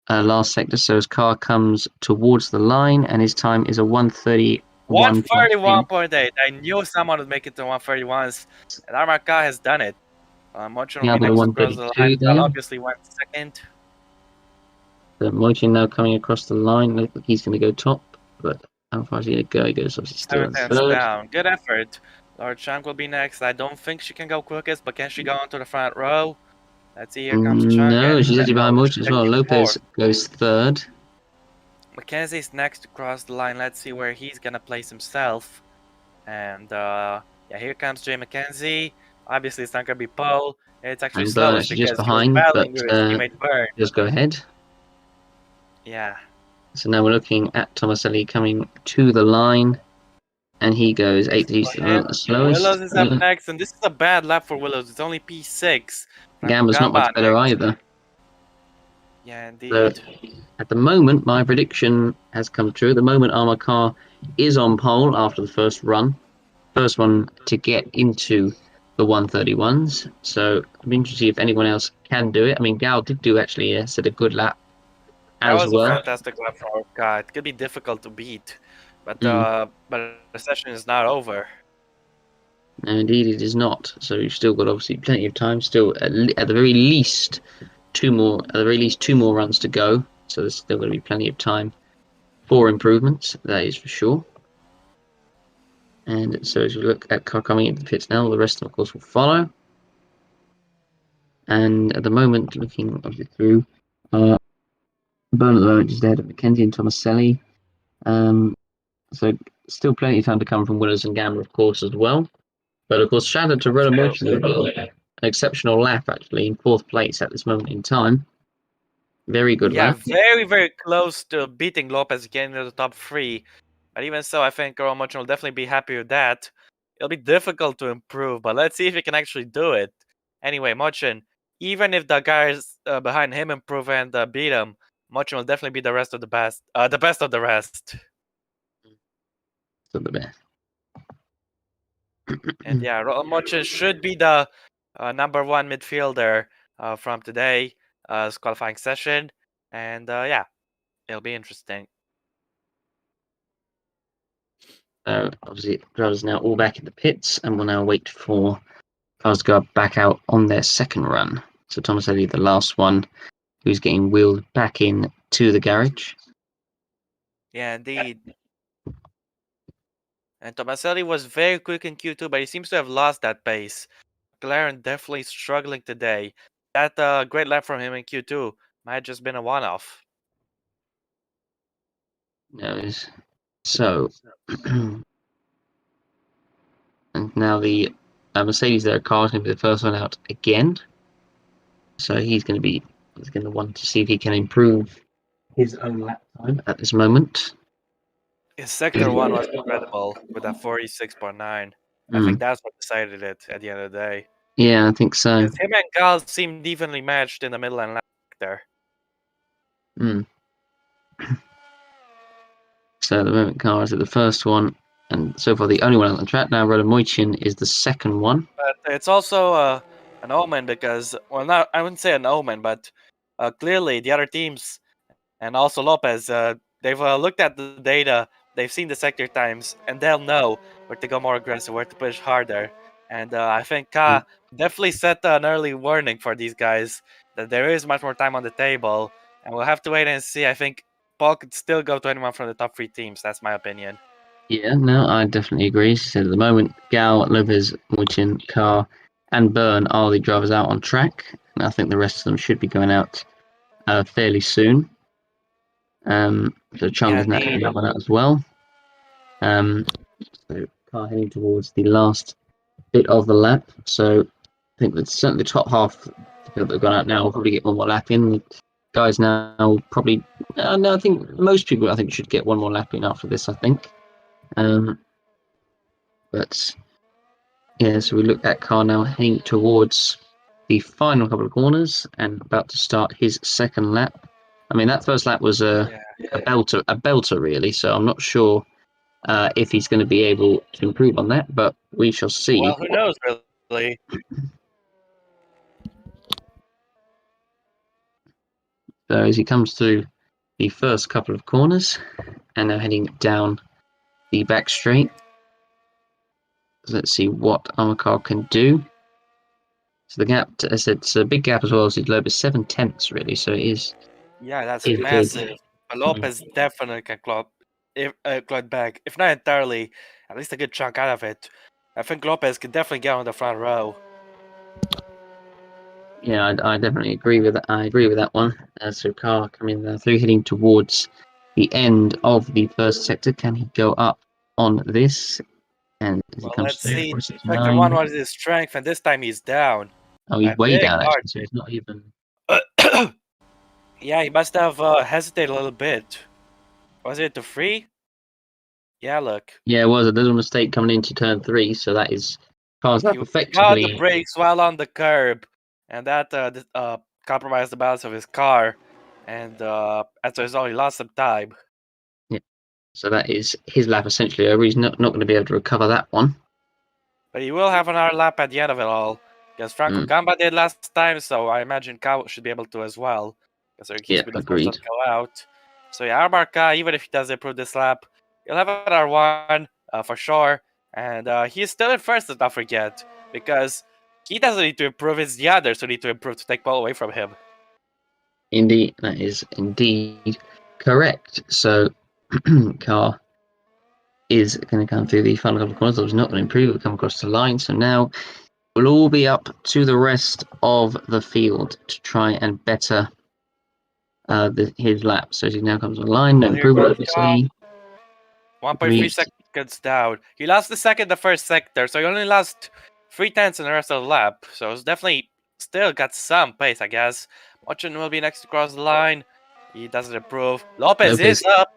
last sector. So his car comes towards the line, and his time is a 1:31. 1:31.8. I knew someone would make it to 1:31s, and Omar has done it. Mochin will be next across the line. Gal obviously went second. So Mochin now coming across the line. Looks like he's going to go top, but how far is he going to go? He goes obviously still in third. Down. Good effort. Lord Chunk will be next. I don't think she can go quickest, but can she go onto the front row? Let's see, here comes Chunk. No, she's actually behind Mochin as well. Lopez goes third. Mackenzie's next to cross the line. Let's see where he's going to place himself. And yeah, here comes Jay Mackenzie. Obviously, it's not going to be pole. It's actually slow because just behind, but just go ahead. Yeah. So now we're looking at Tomaselli coming to the line, and he goes 8th. He's the slowest. Willows is up next, and this is a bad lap for Willows. It's only P6. Gamba's not much better either. Yeah, So indeed. at the moment, my prediction has come true. At the moment, Armour Car is on pole after the first run. First one to get into the 131s. So I'm interested to see if anyone else can do it. I mean, Gal did do actually, set a good lap That as was a well. fantastic lap for our guy. It could be difficult to beat, but Mm. but the session is not over. No, indeed, it is not. So you've still got obviously plenty of time. Still, at the very least, two more. At the very least, two more runs to go. So there's still going to be plenty of time for improvements. That is for sure. And so as you look at car coming into the pits now, the rest of them, of course, will follow. And at the moment, looking obviously through, Burn at the moment just ahead of Mackenzie and Tomaselli. So still plenty of time to come from Winners and Gamma, of course, as well. But of course, shout out to Roda Merchant, an exceptional lap actually in fourth place at this moment in time. Very good Yeah, lap. very, very close to beating Lopez getting into the top 3. But even so, I think Romotion will definitely be happy with that. It'll be difficult to improve, but let's see if he can actually do it. Anyway, Mochin, even if the guys behind him improve and beat him, Mochin will definitely be the best of the best of the rest. So the best. And yeah, Mochin should be the number 1 midfielder from today's qualifying session. And yeah, it'll be interesting. So obviously, drivers now all back in the pits, and we'll now wait for cars to go back out on their second run. So Thomas Eddy, the last one, who's getting wheeled back in to the garage. Yeah, indeed. And Tomaselli was very quick in Q2, but he seems to have lost that pace. McLaren definitely struggling today. That great lap from him in Q2 might have just been a one-off. Knows. So, and now the Mercedes, their car is going to be the first one out again. So he's going to want to see if he can improve his own lap time at this moment. His sector 1 was incredible with a 46.9. I think that's what decided it at the end of the day. Yeah, I think so. Because him and Gal seemed evenly matched in the middle and last sector. So the moment cars are the first one, and so far the only one on the track. Now Roda Moichin is the second one. But it's also an omen because, well, not I wouldn't say an omen, but clearly the other teams and also Lopez, they've looked at the data, they've seen the sector times, and they'll know where to go more aggressive, where to push harder. And I think Ka definitely set an early warning for these guys that there is much more time on the table, and we'll have to wait and see. I think Paul could still go to anyone from the top 3 teams. That's my opinion. Yeah, no, I definitely agree. So at the moment, Gal, Lopez, Moichin, Carr, and Byrne are the drivers out on track, and I think the rest of them should be going out fairly soon. So Chung is now going out as well. So Carr heading towards the last bit of the lap. So I think that certainly the top half the people that have gone out now will probably get one more lap in. The guys now probably no, I think most people should get one more lap in after this. I think. But yeah, so we look at Carr now heading towards the final couple of corners and about to start his second lap. I mean, that first lap was a belter really. So I'm not sure if he's going to be able to improve on that, but we shall see. Well, who knows, really? So as he comes through the first couple of corners and now heading down the back straight. Let's see what Armakar can do. So the gap, as I said, it's a big gap as well. So it's Lopez 7/10 really. So it is. Yeah, that's massive. But Lopez definitely can claw it back, if not entirely, at least a good chunk out of it. I think Lopez can definitely get on the front row. Yeah, I definitely agree with that. I agree with that one. So Carr coming through, heading towards the end of the first sector. Can he go up on this? And as he comes Let's through, see. Sector 1 was his strength, and this time he's down. Oh, he's way down actually. So he's not even. Yeah, he must have hesitated a little bit. Was it to 3? Yeah, look. Yeah, it was a little mistake coming into turn 3. So that is Carr's He got the brakes while on the curb, and that compromised the balance of his car. and as a result, he lost some time. Yeah. So that is his lap essentially over. He's not going to be able to recover that one. But he will have another lap at the end of it all, because Franco Gamba did last time, so I imagine Kao should be able to as well, because he's been the first one to go out. So yeah, Arbarka, even if he does improve this lap, he'll have another one for sure. And he's still in first, let's not forget, because he doesn't need to improve, it's the others who need to improve to take ball away from him. Indeed, that is indeed correct. So car is going to come through the final couple of corners. It was not going to improve. It will come across the line. So now we'll all be up to the rest of the field to try and better his lap. So as he now comes on the line, no improvement, obviously. 1.3 seconds down. He lost the second, the first sector, so he only lost 3/10 in the rest of the lap. So it's definitely still got some pace, I guess. Mochin will be next to cross the line. He doesn't improve. Lopez is up.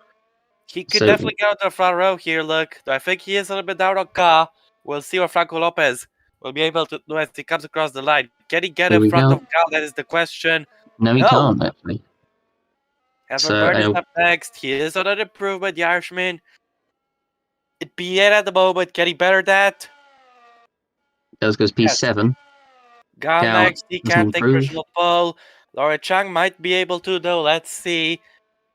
He could definitely get out the front row here. Look, I think he is a little bit down on car. We'll see what Franco Lopez will be able to do as he comes across the line. Can he get in front of Cal? That is the question. No, he can't, actually. Everberg is up next. He is on an improvement, the Irishman. It be it at the moment. Getting better at that. Does goes P7. Gal next. He can't take personal pole. Laura Chang might be able to, though. Let's see.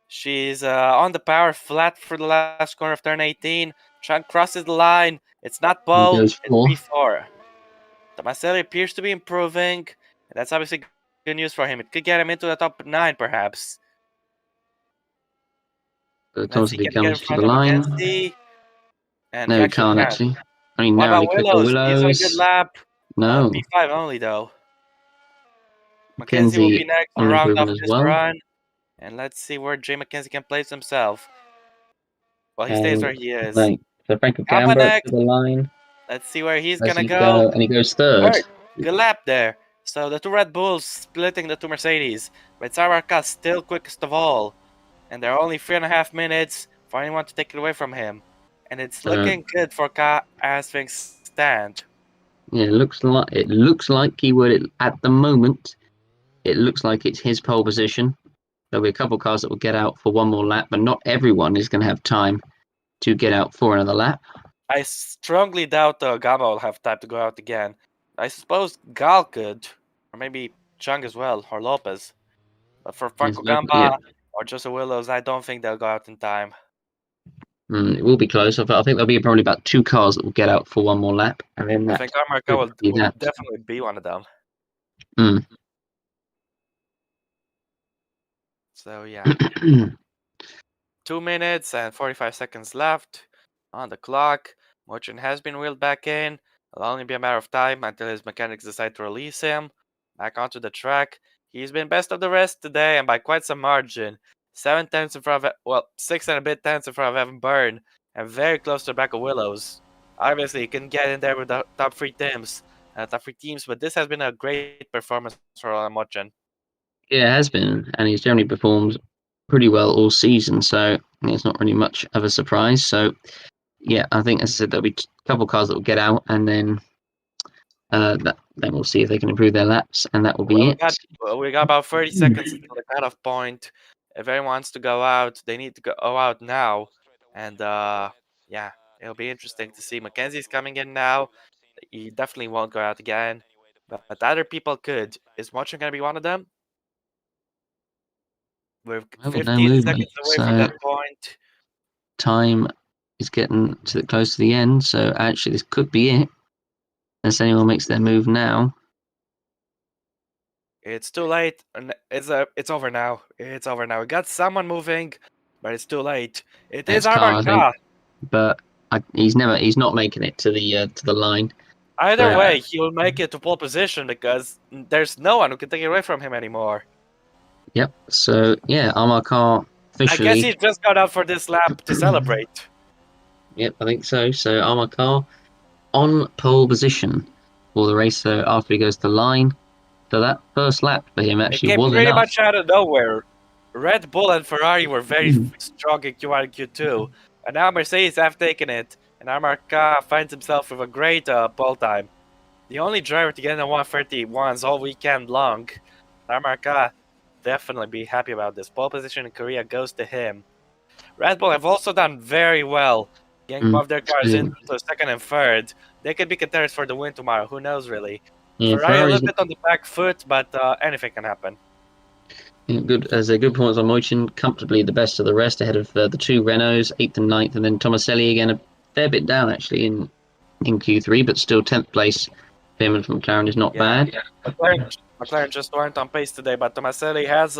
She's on the power flat for the last corner of turn 18. Chang crosses the line. It's not pole. It's P4. Tomaselli appears to be improving. And that's obviously good news for him. It could get him into the top 9, perhaps. Tomaselli comes to the line. And no, he can't actually. I mean, what narrowly about clip the Willows? He's on a good lap. No. P5 only, though. Mackenzie will be next to round off this run. And let's see where Jay Mackenzie can place himself. Well, he stays where he is. Right. So Franco Gamba to the line. Let's see where he's going to go. And he goes third. Good lap there. So the two Red Bulls splitting the two Mercedes. But Saraka still quickest of all. And there are only 3.5 minutes for anyone to take it away from him. And it's looking good for Ka as things stand. Yeah, it looks like he would at the moment. It looks like it's his pole position. There'll be a couple of cars that will get out for one more lap, but not everyone is going to have time to get out for another lap. I strongly doubt Gama will have time to go out again. I suppose Gal could, or maybe Chung as well, or Lopez. But for Franco Gamba or Joseph Willows, I don't think they'll go out in time. It will be close. I think there'll be probably about 2 cars that will get out for one more lap, and then I think Omar will definitely be one of them. So yeah, 2 minutes and 45 seconds left on the clock. Mochin has been wheeled back in. It'll only be a matter of time until his mechanics decide to release him back onto the track. He's been best of the rest today, and by quite some margin. 7 tenths in front of, 6 and a bit tenths in front of Evan Byrne, and very close to the back of Willows. Obviously, he can get in there with the top 3 teams, but this has been a great performance for Mochin. Yeah, it has been, and he's generally performed pretty well all season, so it's not really much of a surprise. So, yeah, I think, as I said, there'll be a couple of cars that will get out, and then then we'll see if they can improve their laps, and that will be it. We got about 30 seconds until the cutoff point. If anyone wants to go out, they need to go out now. And yeah, it'll be interesting to see. Mackenzie's coming in now. He definitely won't go out again. But other people could. Is Mochin going to be one of them? We're 15 seconds away from that point. Time is getting close to the end, so actually this could be it. Unless anyone makes their move now. It's too late. It's over now. It's over now. We got someone moving, but it's too late. It is Armand Ka. But he's not making it to the line. Either way, he will make it to pole position because there's no one who can take it away from him anymore. Yep. So yeah, Omar Ka officially. I guess he just got out for this lap to celebrate. Yep, I think so. So Omar Ka on pole position for the race. So after he goes to the line, so that first lap for him actually was pretty much out of nowhere. Red Bull and Ferrari were very strong in Q1 and Q2, and now Mercedes have taken it, and Omar Ka finds himself with a great pole time. The only driver to get in the 131s all weekend long. Omar Ka definitely be happy about this. Pole position in Korea goes to him. Red Bull have also done very well, getting both their cars into second and third. They could be contenders for the win tomorrow. Who knows, really? Yeah, Ferrari a Ferrari's little bit on the back foot, but anything can happen. good as a good performance on Moichin, comfortably the best of the rest, ahead of the two Renaults, 8th and 9th, and then Tomaselli again a fair bit down actually in Q3, but still 10th place. Payment from McLaren is not bad. McLaren just weren't on pace today, but Tomaselli has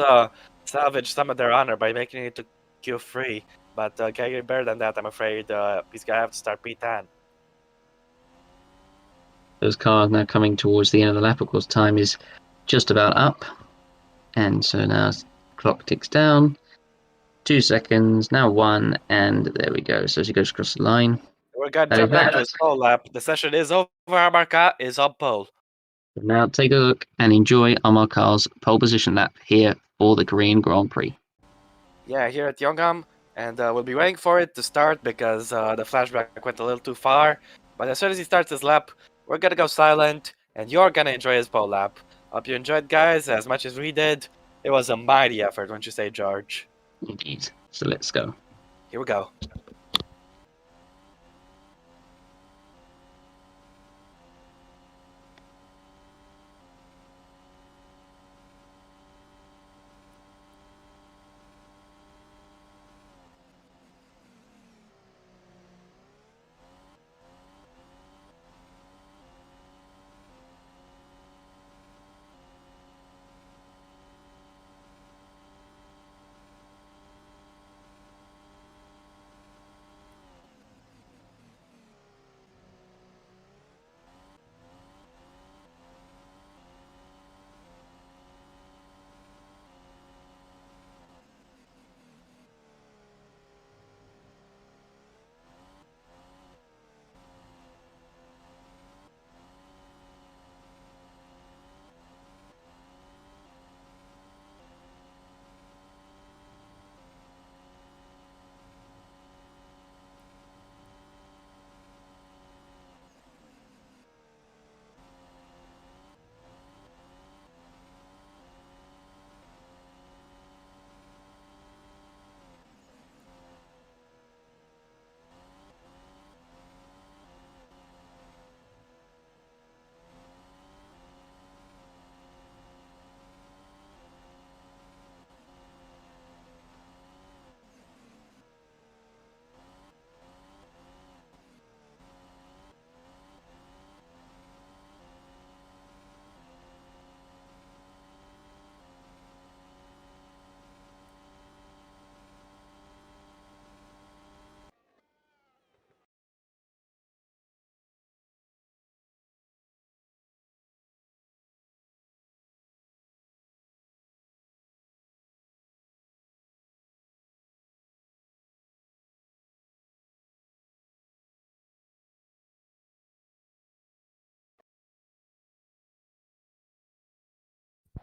salvaged some of their honor by making it to Q3. But can get better than that, I'm afraid. He's gonna have to start P10. Those cars now coming towards the end of the lap. Of course, time is just about up, and so now clock ticks down. 2 seconds, now 1, and there we go. So as he goes across the line. We're gonna jump back to his pole lap. The session is over. Omar is on pole. Now take a look and enjoy Omar Car's pole position lap here for the Korean Grand Prix. Yeah, here at Yongham, and we'll be waiting for it to start because the flashback went a little too far. But as soon as he starts his lap, we're gonna go silent, and you're gonna enjoy his pole lap. Hope you enjoyed, guys, as much as we did. It was a mighty effort, wouldn't you say, George? Indeed. So let's go. Here we go.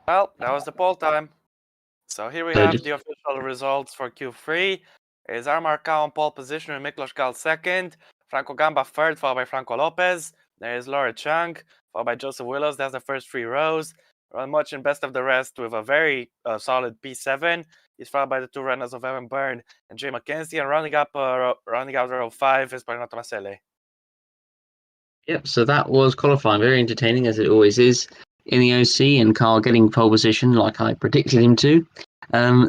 Well, that was the poll time. So here we have the official results for Q3. Is Omar on pole position and Miklos Gal second. Franco Gamba third, followed by Franco Lopez. There is Laura Chung, followed by Joseph Willows. That's the first 3 rows. Ron Much and best of the rest with a very solid P7. He's followed by the 2 runners of Evan Byrne and Jay McKenzie. And rounding out row 5 is Pagano Tomaselli. Yep, so that was qualifying. Very entertaining, as it always is in the OC, and Carl getting pole position like I predicted him to.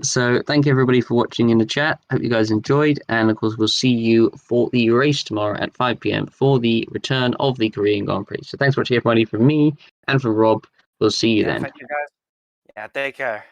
So thank you everybody for watching in the chat. Hope you guys enjoyed, and of course we'll see you for the race tomorrow at 5 p.m. for the return of the Korean Grand Prix. So thanks for watching everybody from me and from Rob. We'll see you then. Thank you guys. Yeah, take care.